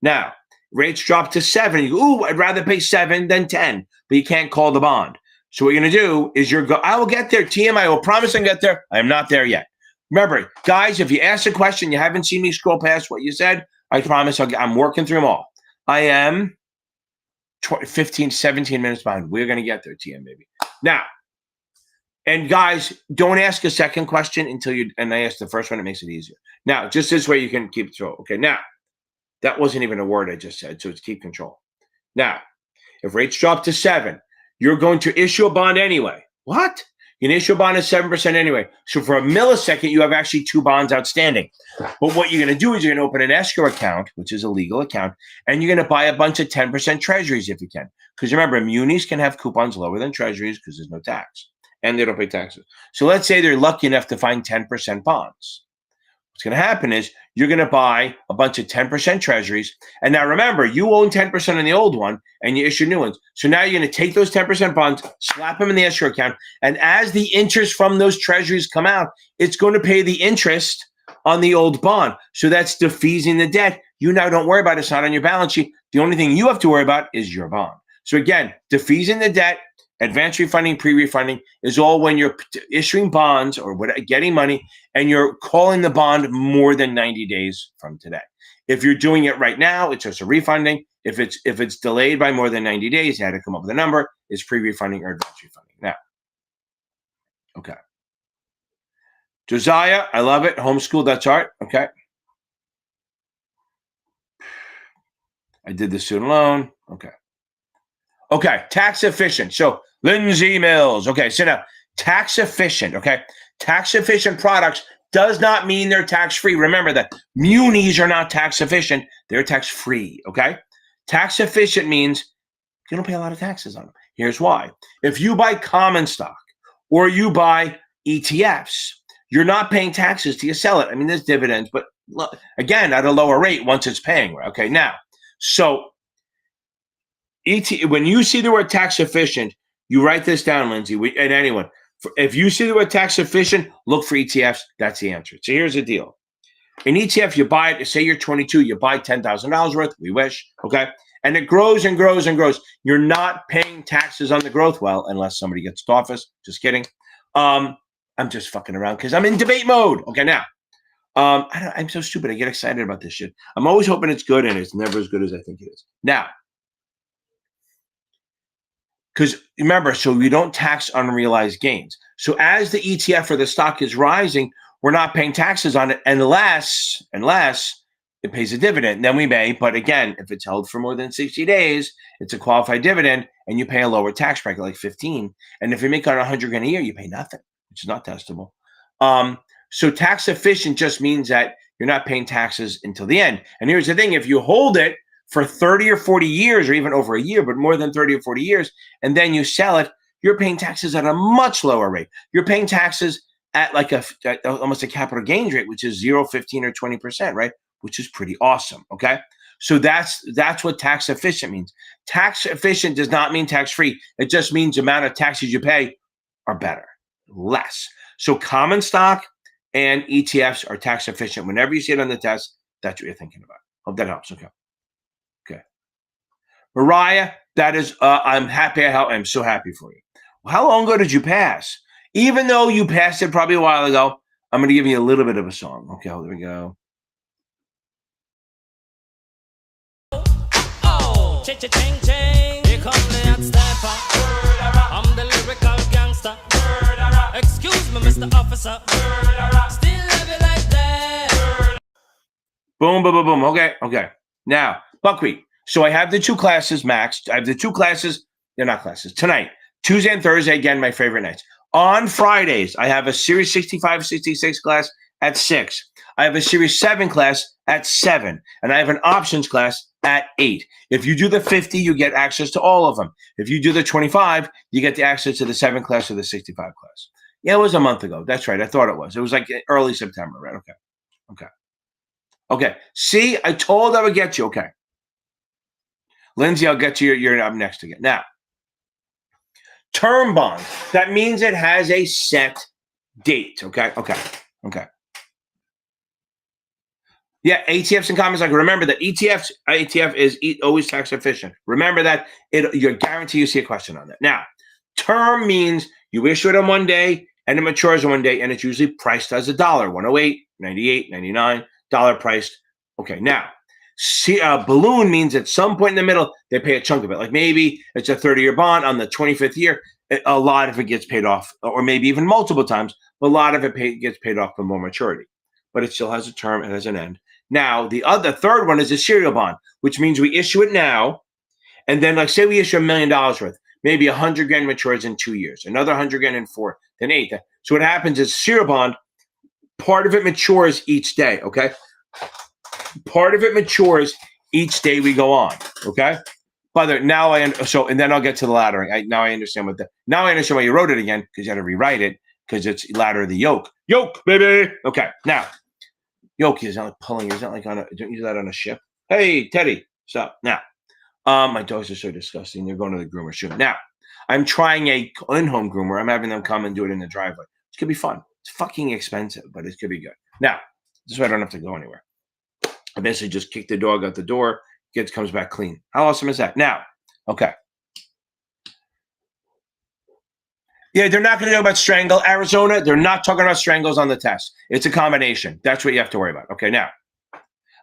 Now, rates drop to 7. You go, ooh, I'd rather pay 7 than 10, but you can't call the bond. So what you're going to do is I will get there. TM, I will promise I'll get there. I am not there yet. Remember, guys, if you ask a question, you haven't seen me scroll past what you said, I promise I'm working through them all. I am 15, 17 minutes behind. We're going to get there, TM, baby. Now, and guys, don't ask a second question until and I ask the first one. It makes it easier. Now, just this way you can keep control. Okay, now, that wasn't even a word I just said, so it's keep control. Now, if rates drop to 7, you're going to issue a bond anyway. What? You can issue a bond at 7% anyway. So for a millisecond, you have actually 2 bonds outstanding. But what you're going to do is you're going to open an escrow account, which is a legal account, and you're going to buy a bunch of 10% treasuries if you can. Because remember, munis can have coupons lower than treasuries because there's no tax. And they don't pay taxes. So let's say they're lucky enough to find 10% bonds. What's going to happen is you're going to buy a bunch of 10% treasuries. And now remember, you own 10% on the old one and you issue new ones. So now you're going to take those 10% bonds, slap them in the escrow account. And as the interest from those treasuries come out, it's going to pay the interest on the old bond. So that's defeasing the debt. You now don't worry about it. It's not on your balance sheet. The only thing you have to worry about is your bond. So again, defeasing the debt, advance refunding, pre-refunding is all when you're issuing bonds or getting money and you're calling the bond more than 90 days from today. If you're doing it right now, it's just a refunding. If it's delayed by more than 90 days, you had to come up with a number. It's pre-refunding or advance refunding. Now, okay. Josiah, I love it. Homeschool, that's art. Okay. I did the student loan. Okay. Okay, tax efficient. So Lindsay Mills. Okay, so now tax efficient. Okay, tax efficient products does not mean they're tax free. Remember that munis are not tax efficient; they're tax free. Okay, tax efficient means you don't pay a lot of taxes on them. Here's why: if you buy common stock or you buy ETFs, you're not paying taxes till you sell it. I mean, there's dividends, but again, at a lower rate once it's paying. Okay, now so. When you see the word tax efficient, you write this down, Lindsay, and anyone. If you see the word tax efficient, look for ETFs. That's the answer. So here's the deal. In ETF, you buy it, say you're 22, you buy $10,000 worth, we wish, okay? And it grows and grows and grows. You're not paying taxes on the growth, well, unless somebody gets to office. Just kidding. I'm just fucking around because I'm in debate mode. Okay, now, I'm so stupid. I get excited about this shit. I'm always hoping it's good, and it's never as good as I think it is. Now, because remember, so we don't tax unrealized gains. So as the ETF or the stock is rising, we're not paying taxes on it unless it pays a dividend. Then we may, but again, if it's held for more than 60 days, it's a qualified dividend, and you pay a lower tax bracket, like 15. And if you make on 100 grand a year, you pay nothing, which is not taxable. So tax efficient just means that you're not paying taxes until the end. And here's the thing: if you hold it for 30 or 40 years, or even over a year, but more than 30 or 40 years, and then you sell it, you're paying taxes at a much lower rate. You're paying taxes at like almost a capital gains rate, which is 0, 15, or 20%, right? Which is pretty awesome, okay? So that's what tax efficient means. Tax efficient does not mean tax-free. It just means the amount of taxes you pay are better, less. So common stock and ETFs are tax efficient. Whenever you see it on the test, that's what you're thinking about. Hope that helps, okay? Okay. Mariah, that is, I'm happy. I'm so happy for you. Well, how long ago did you pass? Even though you passed it probably a while ago, I'm going to give you a little bit of a song. Okay, there we go. Oh, ching, here come the hot stepper. I'm the lyrical gangster. Excuse me, Mr. Officer. Still love you like that. Boom, boom, boom, boom. Okay. Now, buckwheat. So I have the two classes maxed. I have the two classes. They're not classes. Tonight, Tuesday and Thursday, again, my favorite nights. On Fridays, I have a Series 65, 66 class at 6. I have a Series 7 class at 7. And I have an options class at 8. If you do the 50, you get access to all of them. If you do the 25, you get the access to the 7 class or the 65 class. Yeah, it was a month ago. That's right. I thought it was. It was like early September, right? Okay. See, I told I would get you. Okay. Lindsay, I'll get to you're up next again. Now, term bond. That means it has a set date. Okay. Yeah, ETFs and common stock. Remember that ETF is always tax efficient. Remember that. You're guaranteed you see a question on that. Now, term means you issue it on one day and it matures on one day, and it's usually priced as $1, 108, 98, 99, dollar priced. Okay, now, balloon means at some point in the middle, they pay a chunk of it. Like maybe it's a 30-year bond on the 25th year. A lot of it gets paid off, or maybe even multiple times, but a lot of it gets paid off before maturity. But it still has a term and has an end. Now, the third one is a serial bond, which means we issue it now, and then like say we issue $1 million worth, maybe 100 grand matures in 2 years, another 100 grand in 4, then 8. So what happens is serial bond, part of it matures each day, okay? Part of it matures each day we go on, okay? By the way, and then I'll get to the laddering. Now I understand why you wrote it again, because you had to rewrite it, because it's ladder the yoke. Yoke, baby! Okay, now, yoke is not like pulling, is not like don't use that on a ship. Hey, Teddy, stop. Now, my dogs are so disgusting. They're going to the groomer soon. Now, I'm trying a in-home groomer. I'm having them come and do it in the driveway. It's going to be fun. It's fucking expensive, but it could be good. Now, this way I don't have to go anywhere. I basically just kick the dog out the door. Comes back clean. How awesome is that? Now, okay. Yeah, they're not going to know about strangle. Arizona, they're not talking about strangles on the test. It's a combination. That's what you have to worry about. Okay, now,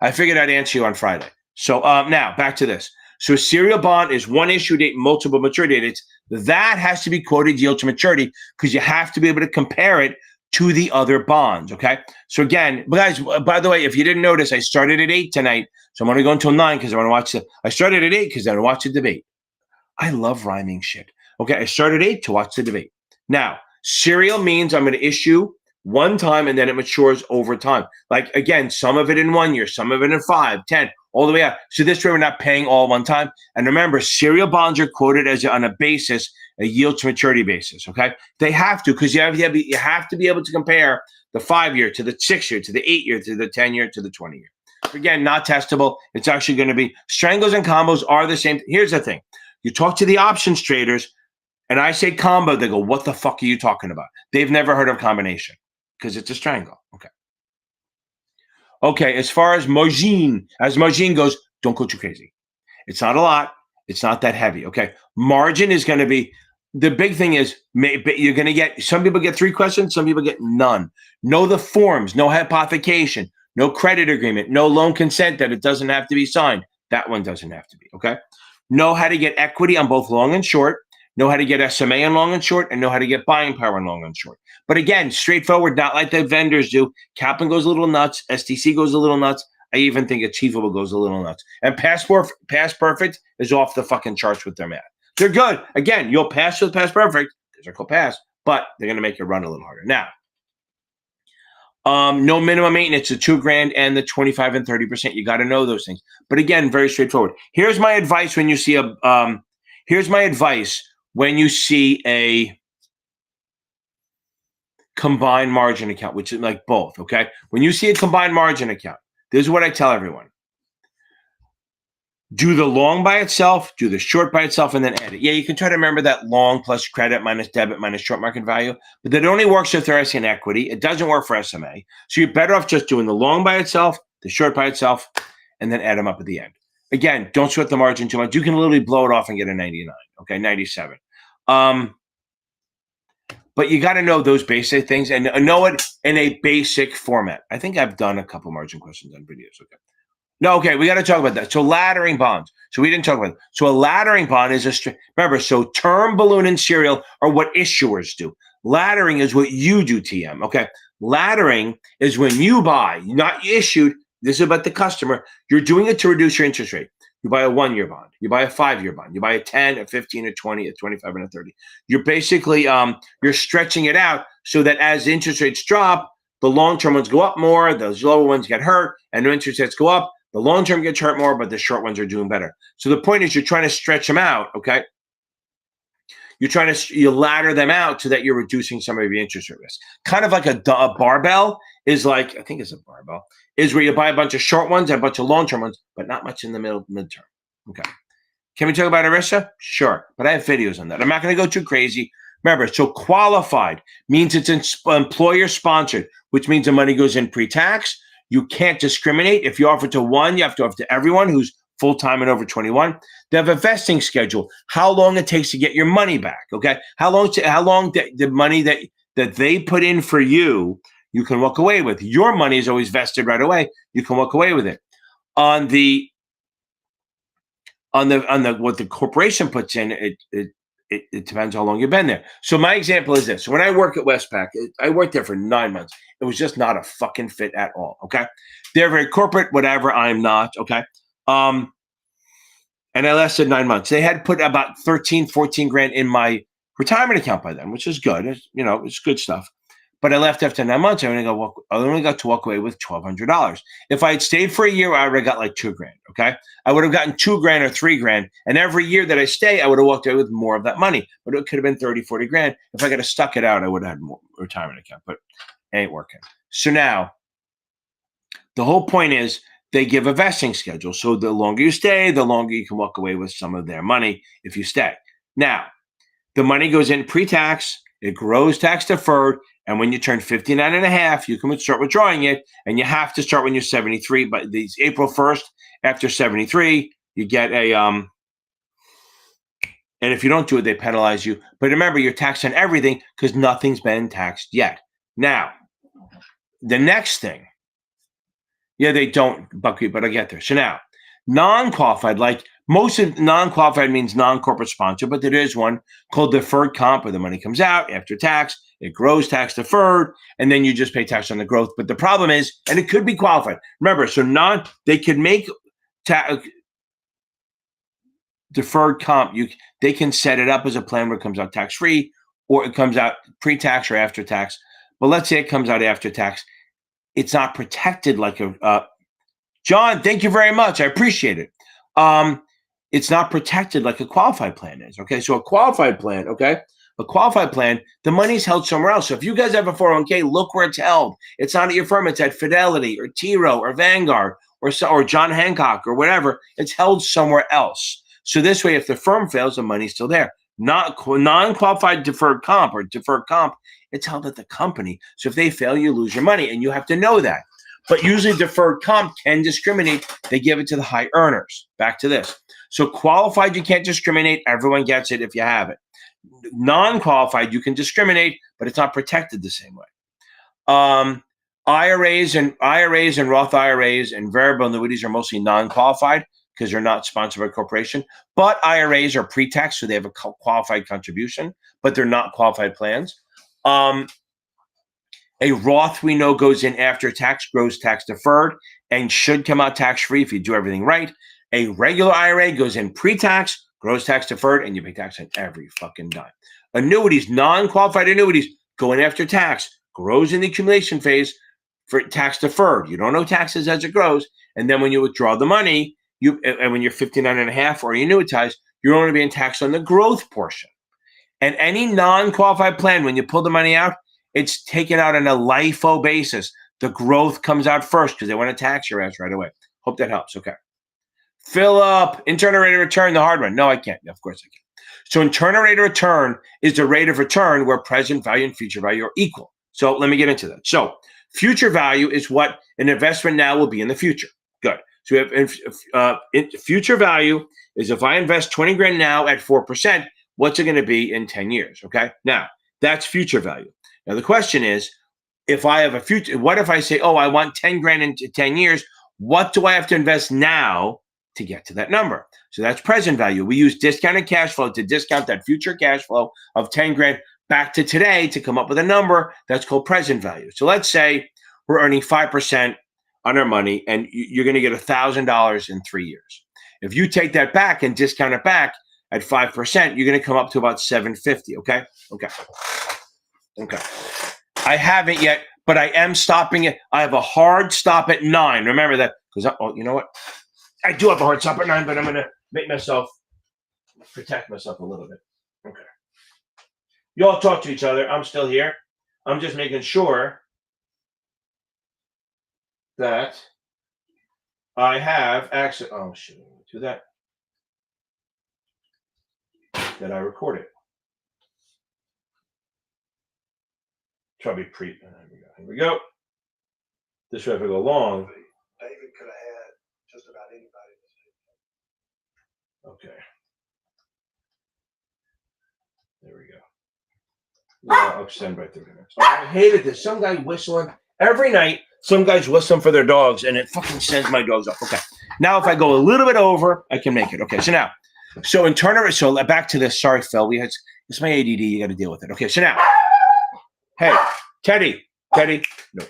I figured I'd answer you on Friday. So now, back to this. So a serial bond is one issue date, multiple maturity dates. That has to be quoted yield to maturity because you have to be able to compare it to the other bonds, okay? So again, guys, by the way, if you didn't notice, I started at 8 tonight, so I'm going to go until 9 because I want to watch I started at 8 because I want to watch the debate. I love rhyming shit. Okay, I started at 8 to watch the debate. Now, serial means I'm going to issue one time and then it matures over time. Like, again, some of it in 1 year, some of it in 5, 10, all the way up. So this way we're not paying all one time. And remember, serial bonds are quoted as on a basis, a yield to maturity basis, okay? They have to, because you have to be able to compare the 5-year to the 6-year to the 8-year to the 10-year to the 20-year. Again, not testable. It's actually going to be strangles and combos are the same. Here's the thing. You talk to the options traders, and I say combo, they go, what the fuck are you talking about? They've never heard of combination because it's a triangle. Okay. Okay, as far as margin goes, don't go too crazy. It's not a lot. It's not that heavy. Okay. Margin is going to be the big thing is you're going to get, some people get 3 questions, some people get none. Know the forms, no hypothecation, no credit agreement, no loan consent that it doesn't have to be signed. That one doesn't have to be. Okay. Know how to get equity on both long and short, know how to get SMA on long and short, and know how to get buying power on long and short. But again, straightforward, not like the vendors do. Kaplan goes a little nuts. STC goes a little nuts. I even think Achievable goes a little nuts. And Past Perfect is off the fucking charts with their math. They're good. Again, you'll pass with Past Perfect because they're called pass, but they're going to make you run a little harder. Now, no minimum maintenance, the $2,000 and the 25 and 30%. You got to know those things. But again, very straightforward. Here's my advice when you see a combined margin account, which is like both. Okay. When you see a combined margin account, this is what I tell everyone. Do the long by itself, do the short by itself, and then add it. Yeah, you can try to remember that long plus credit minus debit minus short market value, but that only works if they're in equity. It doesn't work for SMA. So you're better off just doing the long by itself, the short by itself, and then add them up at the end. Again, don't sweat the margin too much. You can literally blow it off and get a 99, okay, 97. But you got to know those basic things and know it in a basic format. I think I've done a couple margin questions on videos, okay. No, okay, we got to talk about that. So laddering bonds. So we didn't talk about it. So a laddering bond is remember, so term, balloon, and serial are what issuers do. Laddering is what you do, TM, okay? Laddering is when you buy, not issued. This is about the customer. You're doing it to reduce your interest rate. You buy a 1-year bond. You buy a 5-year bond. You buy a 10, a 15, a 20, a 25, and a 30. You're basically, you're stretching it out so that as interest rates drop, the long-term ones go up more, those lower ones get hurt, and the interest rates go up. The long-term gets hurt more, but the short ones are doing better. So the point is you're trying to stretch them out, okay? You ladder them out so that you're reducing some of your interest rate risk. Kind of like a barbell is like, I think it's a barbell, is where you buy a bunch of short ones and a bunch of long-term ones, but not much in the midterm, okay? Can we talk about ERISA? Sure, but I have videos on that. I'm not going to go too crazy. Remember, so qualified means it's employer-sponsored, which means the money goes in pre-tax. You can't discriminate. If you offer to one, you have to offer to everyone who's full-time and over 21. They have a vesting schedule, how long it takes to get your money back, okay? How long the money that they put in for you, you can walk away with. Your money is always vested right away. You can walk away with it. On the what the corporation puts in, it depends how long you've been there. So my example is this. So when I work at Westpac, I worked there for 9 months. It was just not a fucking fit at all, okay? They're very corporate, whatever. I'm not, okay? And I lasted 9 months. They had put about 13, 14 grand in my retirement account by then, which is good. It's good stuff. But I left after 9 months. I only got to walk away with $1,200. If I had stayed for a year, I would have got like $2,000. Okay, I would have gotten $2,000 or $3,000, and every year that I stay, I would have walked away with more of that money. But it could have been 30, 40 grand. If I could have stuck it out, I would have had more retirement account. But it ain't working. So now, the whole point is they give a vesting schedule. So the longer you stay, the longer you can walk away with some of their money if you stay. Now, the money goes in pre-tax. It grows tax deferred. And when you turn 59 and a half, you can start withdrawing it. And you have to start when you're 73. But these April 1st, after 73, you get a, and if you don't do it, they penalize you. But remember, you're taxed on everything because nothing's been taxed yet. Now, the next thing, yeah, they don't, Buckwheat, but I get there. So now, non-qualified, like most of non-qualified means non-corporate sponsor, but there is one called deferred comp where the money comes out after tax. It grows tax deferred, and then you just pay tax on the growth. But the problem is, and it could be qualified. Remember, so they could make deferred comp. They can set it up as a plan where it comes out tax-free, or it comes out pre-tax or after tax. But let's say it comes out after tax. It's not protected like a John, thank you very much. I appreciate it. It's not protected like a qualified plan is. Okay, so a qualified plan, the money's held somewhere else. So if you guys have a 401k, look where it's held. It's not at your firm. It's at Fidelity or T. Rowe or Vanguard or John Hancock or whatever. It's held somewhere else. So this way, if the firm fails, the money's still there. Non-qualified deferred comp or deferred comp, it's held at the company. So if they fail, you lose your money, and you have to know that. But usually deferred comp can discriminate. They give it to the high earners. Back to this. So qualified, you can't discriminate. Everyone gets it if you have it. Non-qualified, you can discriminate, but it's not protected the same way. IRAs and Roth IRAs and variable annuities are mostly non-qualified because they're not sponsored by a corporation. But IRAs are pre-tax, so they have a qualified contribution, but they're not qualified plans. A Roth, we know, goes in after tax, grows tax deferred, and should come out tax-free if you do everything right. A regular IRA goes in pre-tax, grows tax deferred, and you pay tax on every fucking dime. Annuities, non-qualified annuities, go in after tax, grows in the accumulation phase for tax deferred. You don't owe taxes as it grows. And then when you withdraw the money, and when you're 59 and a half or you annuitize, you're only being taxed on the growth portion. And any non-qualified plan, when you pull the money out, it's taken out on a LIFO basis. The growth comes out first because they want to tax your ass right away. Hope that helps. Okay. Philip, internal rate of return, the hard one. No, I can't. Of course I can. So internal rate of return is the rate of return where present value and future value are equal. So let me get into that. So future value is what an investment now will be in the future. Good. So we have future value is if I invest 20 grand now at 4%, what's it going to be in 10 years? Okay. Now that's future value. Now the question is, if I have a future, what if I say, oh, I want 10 grand in 10 years? What do I have to invest now to get to that number? So that's present value. We use discounted cash flow to discount that future cash flow of 10 grand back to today to come up with a number that's called present value. So let's say we're earning 5% on our money and you're going to get $1,000 in 3 years. If you take that back and discount it back at 5%, you're going to come up to about $750. Okay. I haven't yet, but I am stopping it. I have a hard stop at 9. Remember that, because you know what? I do have a hard stop at 9, but I'm going to protect myself a little bit. Okay. You all talk to each other. I'm still here. I'm just making sure that I have access. Oh, shit. Do that. That I record it. Probably Here we go. This way, if I go long. David could have had just about anybody. Okay. There we go. Yeah, I'll extend by 30 minutes. Oh, I hated this. Some guy whistling. Every night, some guy's whistling for their dogs, and it fucking sends my dogs up. Okay. Now, if I go a little bit over, I can make it. Okay. So now, so back to this. Sorry, Phil. It's my ADD. You got to deal with it. Okay. So now, hey, Teddy. No.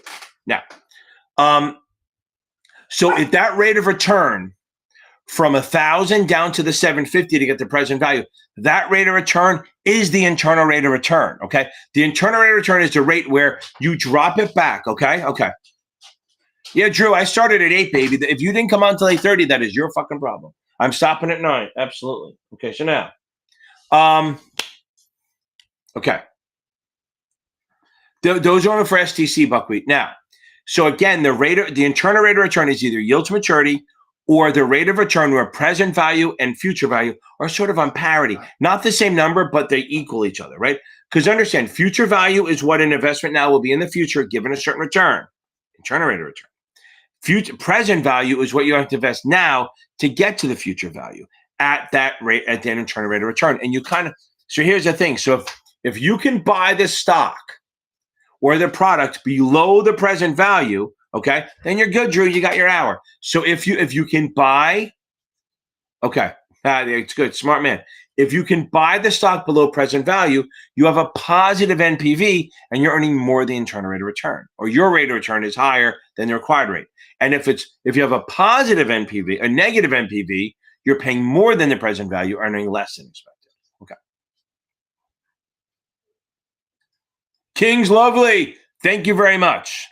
Now, so if that rate of return from 1,000 down to the 750 to get the present value, that rate of return is the internal rate of return. Okay. The internal rate of return is the rate where you drop it back. Okay. Yeah, Drew, I started at 8, baby. If you didn't come on until 8:30, that is your fucking problem. I'm stopping at 9. Absolutely. Okay. So now, okay. Those are only for STC buckwheat. Now, so again, the internal rate of return is either yield to maturity or the rate of return where present value and future value are sort of on parity. Not the same number, but they equal each other, right? Because understand, future value is what an investment now will be in the future given a certain return, internal rate of return. Present value is what you have to invest now to get to the future value at that rate, at the internal rate of return. And so here's the thing. So if you can buy the stock or the product below the present value, okay, then you're good, Drew. You got your hour. So if you can buy, okay, it's good, smart man. If you can buy the stock below present value, you have a positive NPV and you're earning more than the internal rate of return, or your rate of return is higher than the required rate. And if you have a positive NPV, a negative NPV, you're paying more than the present value, earning less than expected. Okay. King's lovely. Thank you very much.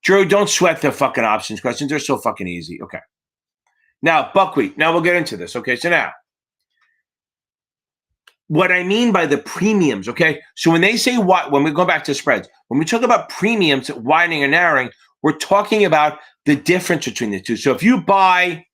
Drew, don't sweat the fucking options questions. They're so fucking easy. Okay. Now, buckwheat. Now we'll get into this. Okay. So now, what I mean by the premiums, okay? So when they say when we go back to spreads, when we talk about premiums widening and narrowing, we're talking about the difference between the two. So if you buy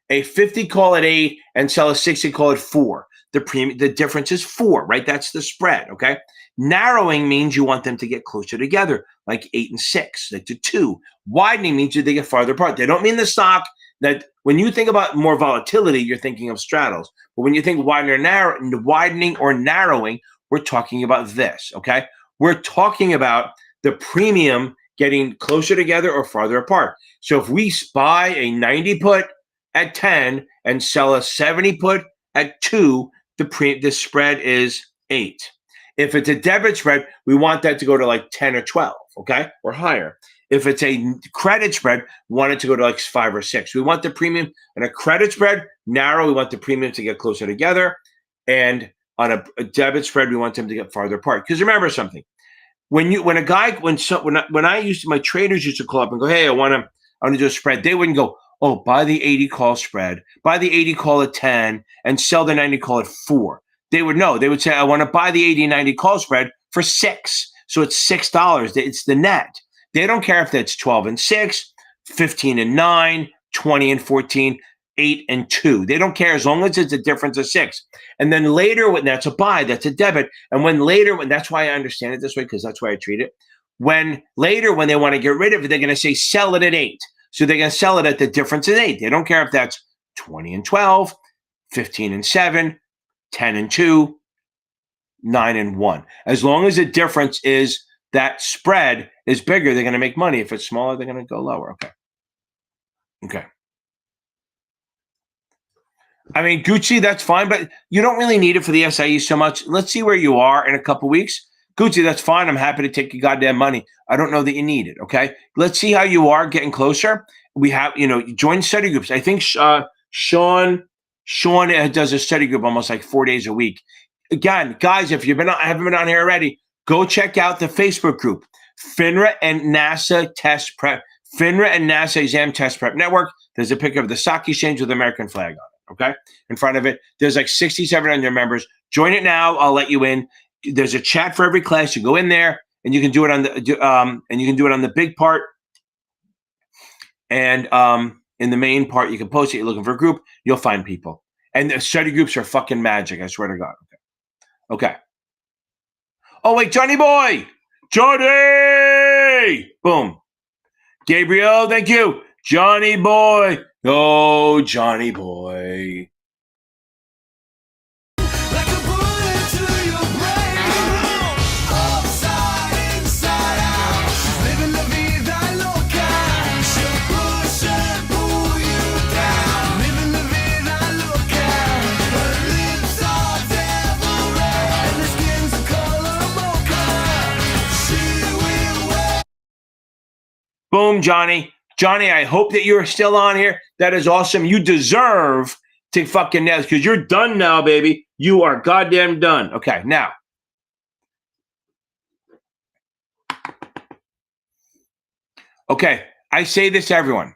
a 50 call at 8 and sell a 60 call at 4, the difference is 4, right? That's the spread, okay? Narrowing means you want them to get closer together, like 8 and 6, like to 2. Widening means they get farther apart. They don't mean the stock that when you think about more volatility, you're thinking of straddles. But when you think widening or narrowing, we're talking about this, okay? We're talking about the premium getting closer together or farther apart. So if we buy a 90 put at 10 and sell a 70 put at 2, the spread is 8. If it's a debit spread, we want that to go to like 10 or 12, okay, or higher. If it's a credit spread, we want it to go to like 5 or 6. We want the premium on a credit spread narrow. We want the premium to get closer together, and on a debit spread, we want them to get farther apart. Because remember something: when my traders used to call up and go, "Hey, I want to do a spread," they wouldn't go, "Oh, buy the 80 call spread, buy the 80 call at 10, and sell the 90 call at 4." They would know. They would say, "I want to buy the 80-90 call spread for 6." So it's $6. It's the net. They don't care if that's 12 and 6, 15 and 9, 20 and 14, 8 and 2. They don't care as long as it's a difference of 6. And then later, when that's a buy, that's a debit. And that's why I understand it this way, because that's why I treat it. When they want to get rid of it, they're going to say sell it at 8. So they're going to sell it at the difference of 8. They don't care if that's 20 and 12, 15 and 7, 10 and 2, 9 and 1. As long as the difference is that spread is bigger, they're going to make money. If it's smaller, they're going to go lower. Okay. I mean, Gucci, that's fine, but you don't really need it for the SIE so much. Let's see where you are in a couple weeks. Gucci, that's fine. I'm happy to take your goddamn money. I don't know that you need it, okay? Let's see how you are getting closer. We have, join study groups. I think Sean does a study group almost like 4 days a week. Again, guys, if you haven't been on here already, go check out the Facebook group, FINRA and NASAA Test Prep, FINRA and NASAA Exam Test Prep Network. There's a picture of the stock exchange with the American flag on it, okay? In front of it. There's like 6,700 members. Join it now. I'll let you in. There's a chat for every class. You go in there, and you can do it on the big part, and in the main part, you can post it. You're looking for a group, you'll find people. And the study groups are fucking magic. I swear to God. Okay. Oh wait, Johnny boy, Johnny. Boom. Gabriel, thank you. Johnny boy. Oh, Johnny boy. Like a bullet to your brain. Upside, inside out. Living la vida loca. She'll push and pull you down. Living la vida loca. Her lips are devil red. And her skin's the color mocha. She will wear. Boom, Johnny. Johnny, I hope that you're still on here. That is awesome. You deserve to fucking nail, because you're done now, baby. You are goddamn done. Okay, now. Okay, I say this to everyone.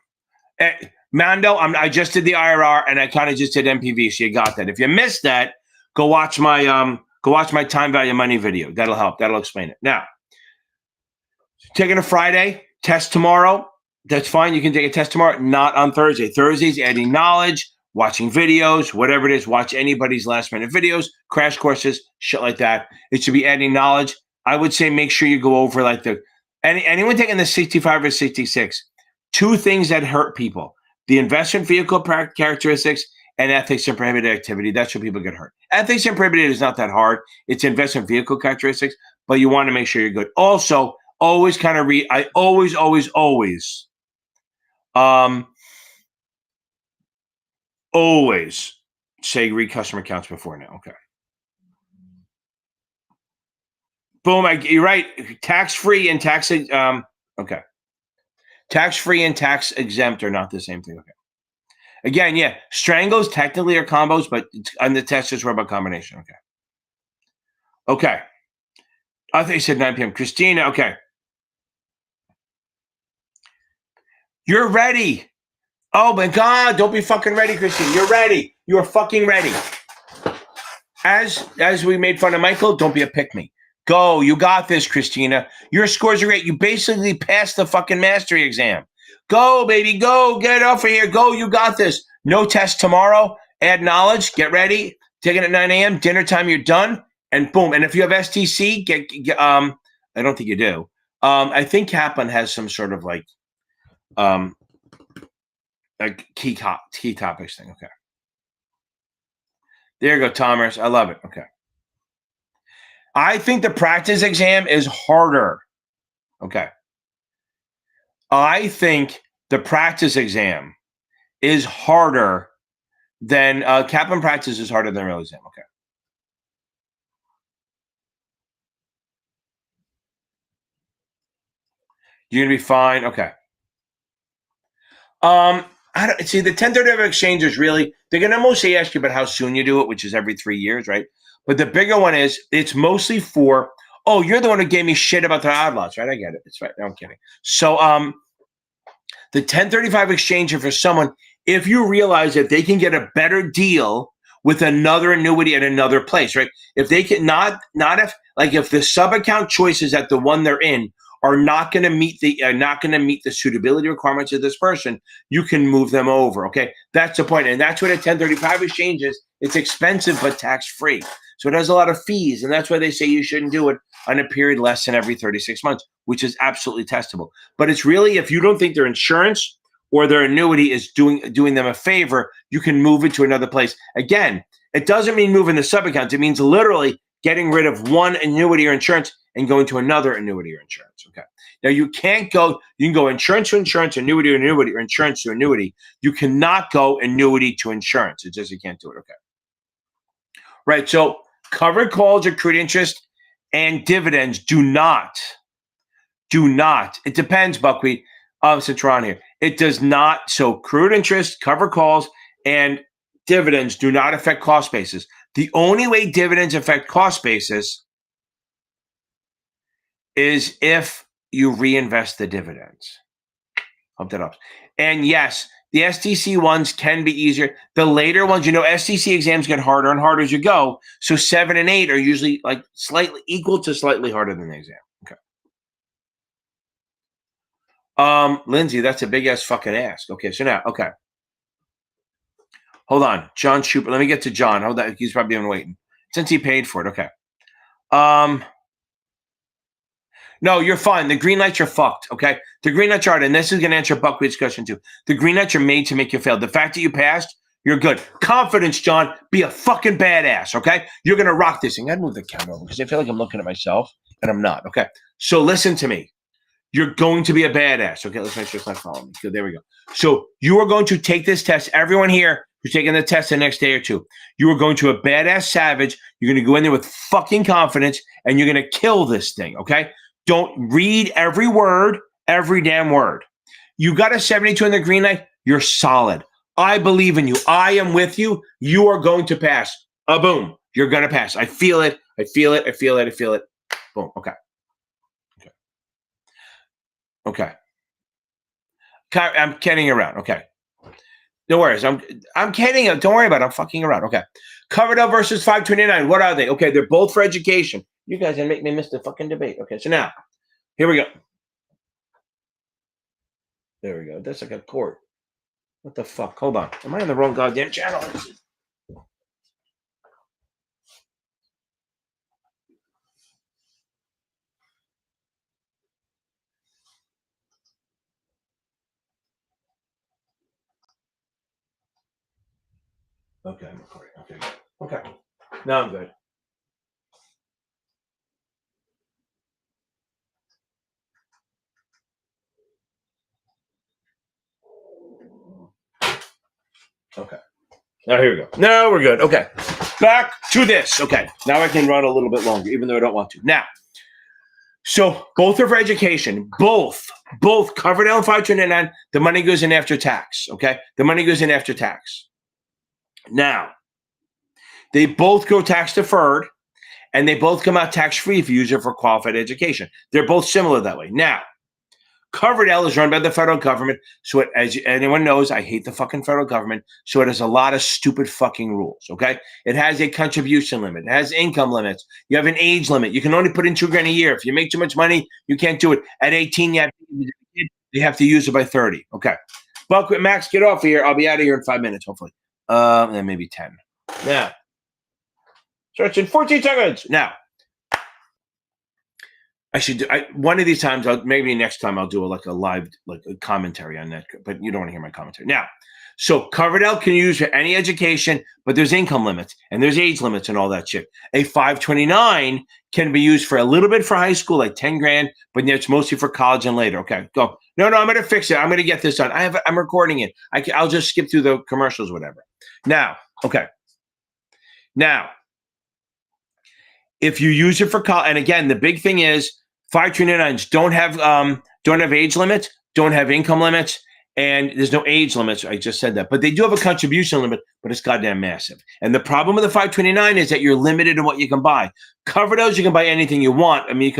Mando, I just did the IRR and I kind of just did MPV, so you got that. If you missed that, go watch my time value money video. That'll help. That'll explain it. Now, taking a Friday test tomorrow. That's fine. You can take a test tomorrow, not on Thursday. Thursday's adding knowledge, watching videos, whatever it is. Watch anybody's last minute videos, crash courses, shit like that. It should be adding knowledge. I would say make sure you go over like anyone taking the 65 or 66. 2 things that hurt people: the investment vehicle characteristics and ethics and prohibited activity. That's where people get hurt. Ethics and prohibited is not that hard. It's investment vehicle characteristics, but you want to make sure you're good. Also, always kind of read. I always say read customer accounts before now. Okay. Boom. You're right. Tax-free and tax. Okay. Tax-free and tax exempt are not the same thing. Okay. Again, yeah. Strangles technically are combos, but on the test is about combination. Okay. Okay. I think you said 9 p.m. Christina. Okay. You're ready. Oh my God, don't be fucking ready, Christine. You're ready. You're fucking ready. As we made fun of Michael, don't be a pick-me. Go, you got this, Christina. Your scores are great. You basically passed the fucking mastery exam. Go, baby, go. Get off of here. Go, you got this. No test tomorrow. Add knowledge. Get ready. Taking it at 9 a.m., dinner time, you're done, and boom. And if you have STC, get I don't think you do. I think Kaplan has some sort of like key topics thing. Okay. There you go, Thomas. I love it. Okay. I think the practice exam is harder. Okay. I think the practice exam is harder than Kaplan practice is harder than real exam. Okay. You're gonna be fine. Okay. I don't see the 1035 exchanges really, they're gonna mostly ask you about how soon you do it, which is every 3 years, right? But the bigger one is it's mostly for, oh, you're the one who gave me shit about the odd lots, right? I get it. It's right. No, I'm kidding. So the 1035 exchange for someone, if you realize that they can get a better deal with another annuity at another place, right? If they can not if the sub account choices at the one they're in are not going to meet the suitability requirements of this person, you can move them over. Okay, that's the point, and that's what a 1035 exchange is. It's expensive but tax free, so it has a lot of fees, and that's why they say you shouldn't do it on a period less than every 36 months, which is absolutely testable. But it's really, if you don't think their insurance or their annuity is doing them a favor, you can move it to another place. Again, it doesn't mean moving the sub accounts. It means literally getting rid of one annuity or insurance and going to another annuity or insurance. Okay. Now you can't go, you can go insurance to insurance, annuity to annuity, or insurance to annuity. You cannot go annuity to insurance. It just, you can't do it. Okay. Right. So covered calls, accrued interest, and dividends do not. It depends, Buckwheat. Since we're on here, it does not. So accrued interest, covered calls, and dividends do not affect cost basis. The only way dividends affect cost basis is if you reinvest the dividends. Hope that helps. And yes, the STC ones can be easier. The later ones, STC exams get harder and harder as you go. So 7 and 8 are usually like slightly equal to slightly harder than the exam. Okay. Lindsay, that's a big ass fucking ask. Okay, so now, okay. Hold on. John Schubert. Let me get to John. Hold on. He's probably been waiting. Since he paid for it. Okay. No, you're fine. The green lights are fucked. Okay. The green lights are, and this is going to answer Buckwheat's question too. The green lights are made to make you fail. The fact that you passed, you're good. Confidence, John. Be a fucking badass. Okay. You're going to rock this thing. I'd move the camera over because I feel like I'm looking at myself and I'm not. Okay. So listen to me. You're going to be a badass. Okay. Let's make sure it's not following me. Good. There we go. So you are going to take this test. Everyone here who's taking the test the next day or two, you are going to a badass savage. You're going to go in there with fucking confidence and you're going to kill this thing. Okay. Don't read every word, every damn word. You got a 72 in the green light. You're solid. I believe in you. I am with you. You are going to pass. Boom. You're going to pass. I feel it. I feel it. I feel it. I feel it. Boom. Okay. Okay. I'm kidding around. Okay. No worries. I'm kidding. Don't worry about it. I'm fucking around. Okay. Covered up versus 529. What are they? Okay. They're both for education. You guys are make me miss the fucking debate. Okay. So now, here we go. There we go. That's like a court. What the fuck? Hold on. Am I on the wrong goddamn channel? Okay, I'm recording. Okay. Okay. Now I'm good. Okay. Now here we go. Now we're good. Okay. Back to this. Okay. Now I can run a little bit longer, even though I don't want to. Now, so both are for education. Both covered L 529. The money goes in after tax. Okay. The money goes in after tax. Now, they both go tax deferred, and they both come out tax free if you use it for qualified education. They're both similar that way. Now, Covered L is run by the federal government. So as anyone knows, I hate the fucking federal government. So it has a lot of stupid fucking rules. Okay. It has a contribution limit. It has income limits. You have an age limit. You can only put in $2,000 a year. If you make too much money, you can't do it. At 18, you have to use it by 30. Okay. Buck, Max, get off of here. I'll be out of here in 5 minutes, hopefully. And maybe 10. Now, Starts in 14 seconds. Now, I should do one of these times. Maybe next time I'll do a live a commentary on that. But you don't want to hear my commentary now. So Coverdell can use for any education, but there's income limits and there's age limits and all that shit. A 529 can be used for a little bit for high school, like 10 grand, but it's mostly for college and later. Okay, go. No, I'm going to fix it. I'm going to get this done. I'm recording it. I'll just skip through the commercials, whatever. Now, okay. Now, if you use it for college, and again, the big thing is 529s don't have age limits, don't have income limits. And there's no age limits. I just said that. But they do have a contribution limit, but it's goddamn massive. And the problem with the 529 is that you're limited in what you can buy. Coverdells, you can buy anything you want. I mean,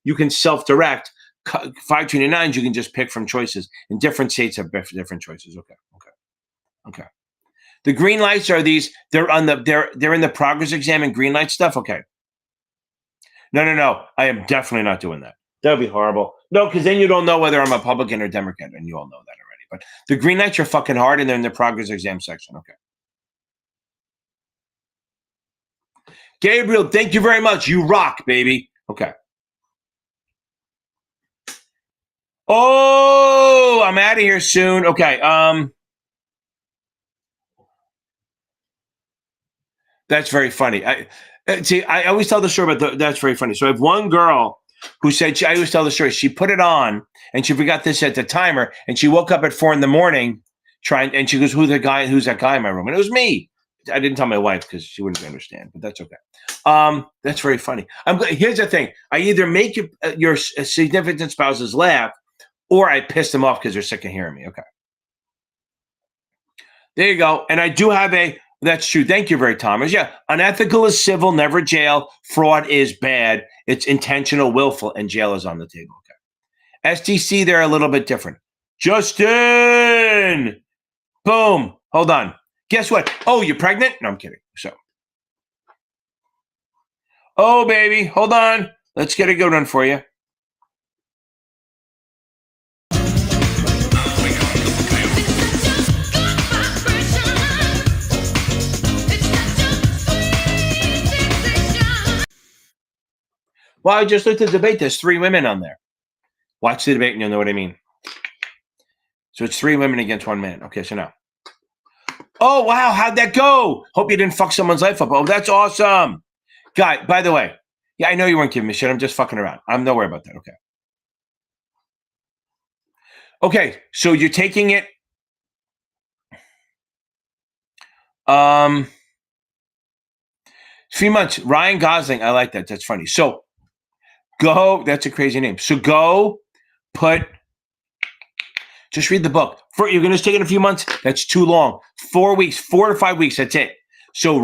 you can self-direct. 529s, you can just pick from choices. And different states have different choices. Okay. The green lights are these. They're in the progress exam and green light stuff. Okay. No. I am definitely not doing that. That would be horrible. No, because then you don't know whether I'm a Republican or Democrat, and you all know that already. But the green lights are fucking hard, and they're in the progress exam section. Okay. Gabriel, thank you very much. You rock, baby. Okay. Oh, I'm out of here soon. Okay. That's very funny. I always tell the story about that's very funny. So I have one girl who said, I always tell the story. She put it on and she forgot to set the timer, and she woke up at 4 a.m. and she goes, who's that guy in my room? And it was me. I didn't tell my wife because she wouldn't understand, but that's okay. That's very funny. Here's the thing. I either make your significant spouses laugh, or I piss them off because they're sick of hearing me. Okay. There you go. And I do have that's true. Thank you very, Thomas. Yeah. Unethical is civil, never jail. Fraud is bad. It's intentional, willful, and jail is on the table. Okay. STC, they're a little bit different. Justin! Boom. Hold on. Guess what? Oh, you're pregnant? No, I'm kidding. So. Oh, baby. Hold on. Let's get a good one for you. Well, I just looked at the debate. There's 3 women on there. Watch the debate and you'll know what I mean. So it's 3 women against 1 man. Okay, so now. Oh, wow. How'd that go? Hope you didn't fuck someone's life up. Oh, that's awesome. Guy, by the way. Yeah, I know you weren't giving me shit. I'm just fucking around. I'm nowhere about that. Okay. Okay, so you're taking it. 3 months. Ryan Gosling. I like that. That's funny. So go. That's a crazy name. So go just read the book. You're going to take it in a few months. That's too long. 4 weeks, 4 to 5 weeks. That's it. So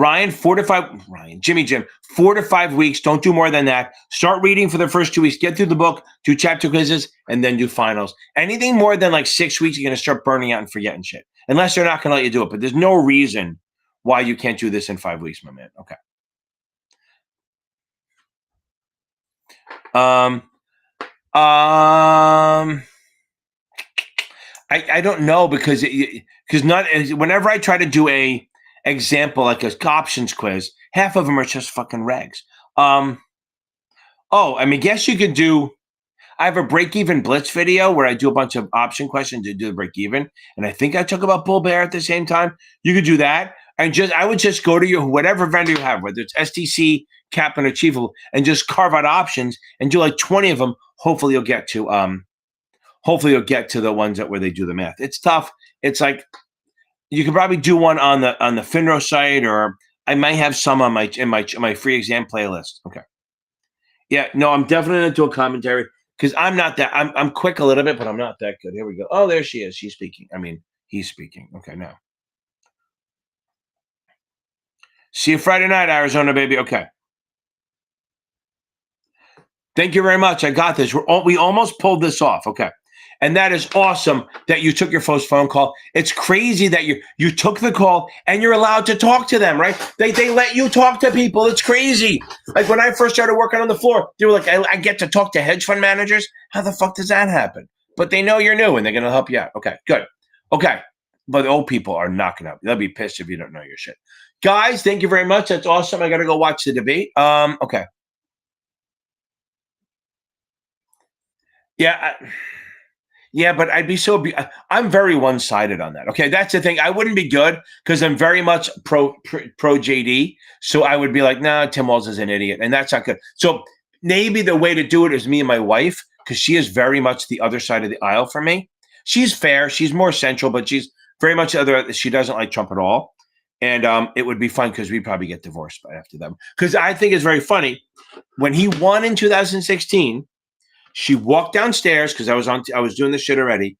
Jimmy Jim, 4 to 5 weeks. Don't do more than that. Start reading for the first 2 weeks. Get through the book, do chapter quizzes, and then do finals. Anything more than like 6 weeks, you're going to start burning out and forgetting shit. Unless they're not going to let you do it. But there's no reason why you can't do this in 5 weeks, my man. Okay. I don't know because whenever I try to do a example like a options quiz, half of them are just fucking regs. Guess you could do. I have a break-even blitz video where I do a bunch of option questions to do the break-even, and I think I talk about bull bear at the same time. You could do that, and I would just go to your whatever vendor you have, whether it's STC, Cap, and Achievable, and just carve out options and do like 20 of them. Hopefully, you'll get to the ones where they do the math. It's tough. It's like you could probably do one on the FINRA site, or I might have some on my free exam playlist. Okay. Yeah, no, I'm definitely going to do a commentary because I'm not that. I'm quick a little bit, but I'm not that good. Here we go. Oh, there she is. She's speaking. He's speaking. Okay, now. See you Friday night, Arizona, baby. Okay. Thank you very much. I got this. We almost pulled this off. Okay. And that is awesome that you took your first phone call. It's crazy that you took the call and you're allowed to talk to them, right? They let you talk to people. It's crazy. Like when I first started working on the floor, they were like, I get to talk to hedge fund managers. How the fuck does that happen? But they know you're new and they're going to help you out. Okay, good. Okay. But the old people are not going to help you. They'll be pissed if you don't know your shit. Guys, thank you very much. That's awesome. I got to go watch the debate. Okay. Yeah. Yeah, but I'm very one-sided on that. Okay, that's the thing. I wouldn't be good because I'm very much pro JD. So I would be like, nah, Tim Walz is an idiot, and that's not good. So maybe the way to do it is me and my wife, because she is very much the other side of the aisle for me. She's fair. She's more central, but she's very much the other. She doesn't like Trump at all. And it would be fun because we'd probably get divorced by after them. Because I think it's very funny. When he won in 2016, she walked downstairs because I was doing this shit already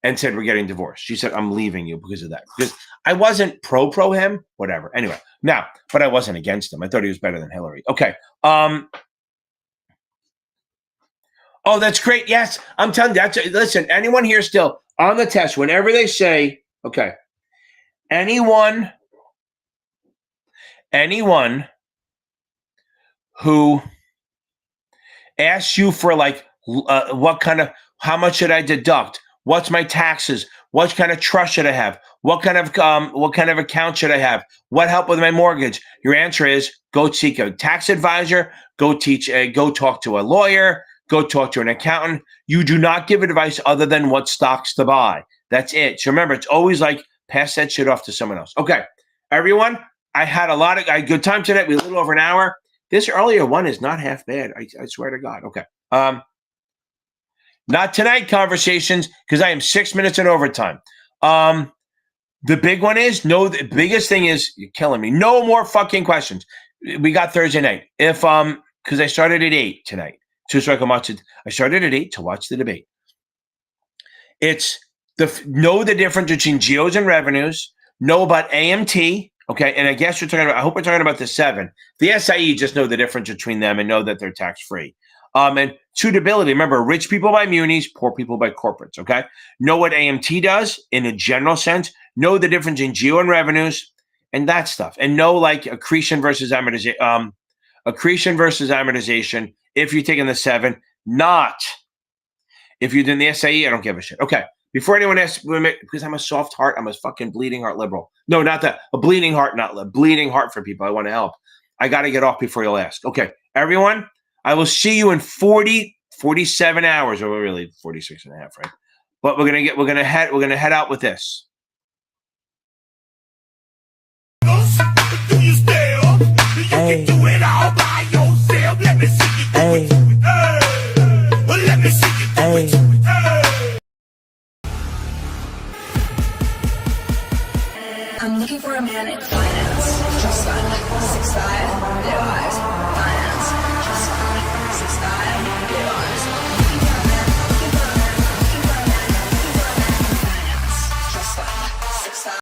and said, we're getting divorced. She said, I'm leaving you because of that. Because I wasn't pro him, whatever. Anyway, now, but I wasn't against him. I thought he was better than Hillary. Okay. Oh, that's great. Yes, I'm telling you. Listen, anyone here still on the test, whenever they say, okay, anyone who asks you for like how much should I deduct? What's my taxes? What kind of trust should I have? What kind of account should I have? What help with my mortgage? Your answer is go seek a tax advisor, go talk to a lawyer, go talk to an accountant. You do not give advice other than what stocks to buy. That's it. So remember, it's always like pass that shit off to someone else. Okay, everyone, I had a good time today. We were a little over an hour. This earlier one is not half bad. I swear to God. Okay. Not tonight conversations because I am 6 minutes in overtime. The big one is the biggest thing is you're killing me. No more fucking questions. We got Thursday night. Because I started at 8 tonight. So I can watch it. I started at 8 to watch the debate. It's know the difference between GOs and revenues. Know about AMT. Okay, and I guess I hope we're talking about the 7. The SIE, just know the difference between them and know that they're tax-free. And suitability, remember, rich people buy munis, poor people buy corporates, okay? Know what AMT does in a general sense. Know the difference in GO and revenues and that stuff. And know like accretion versus amortization. If you're taking the 7, not if you're doing the SIE, I don't give a shit. Okay. Before anyone asks, because I'm a soft heart, I'm a fucking bleeding heart liberal. No, not that. A bleeding heart, bleeding heart for people. I want to help. I got to get off before you'll ask. Okay, everyone, I will see you in 47 hours, or really 46 and a half, right? But we're gonna head out with this. Do you stay up? You can do it all by yourself. Let me see you do it.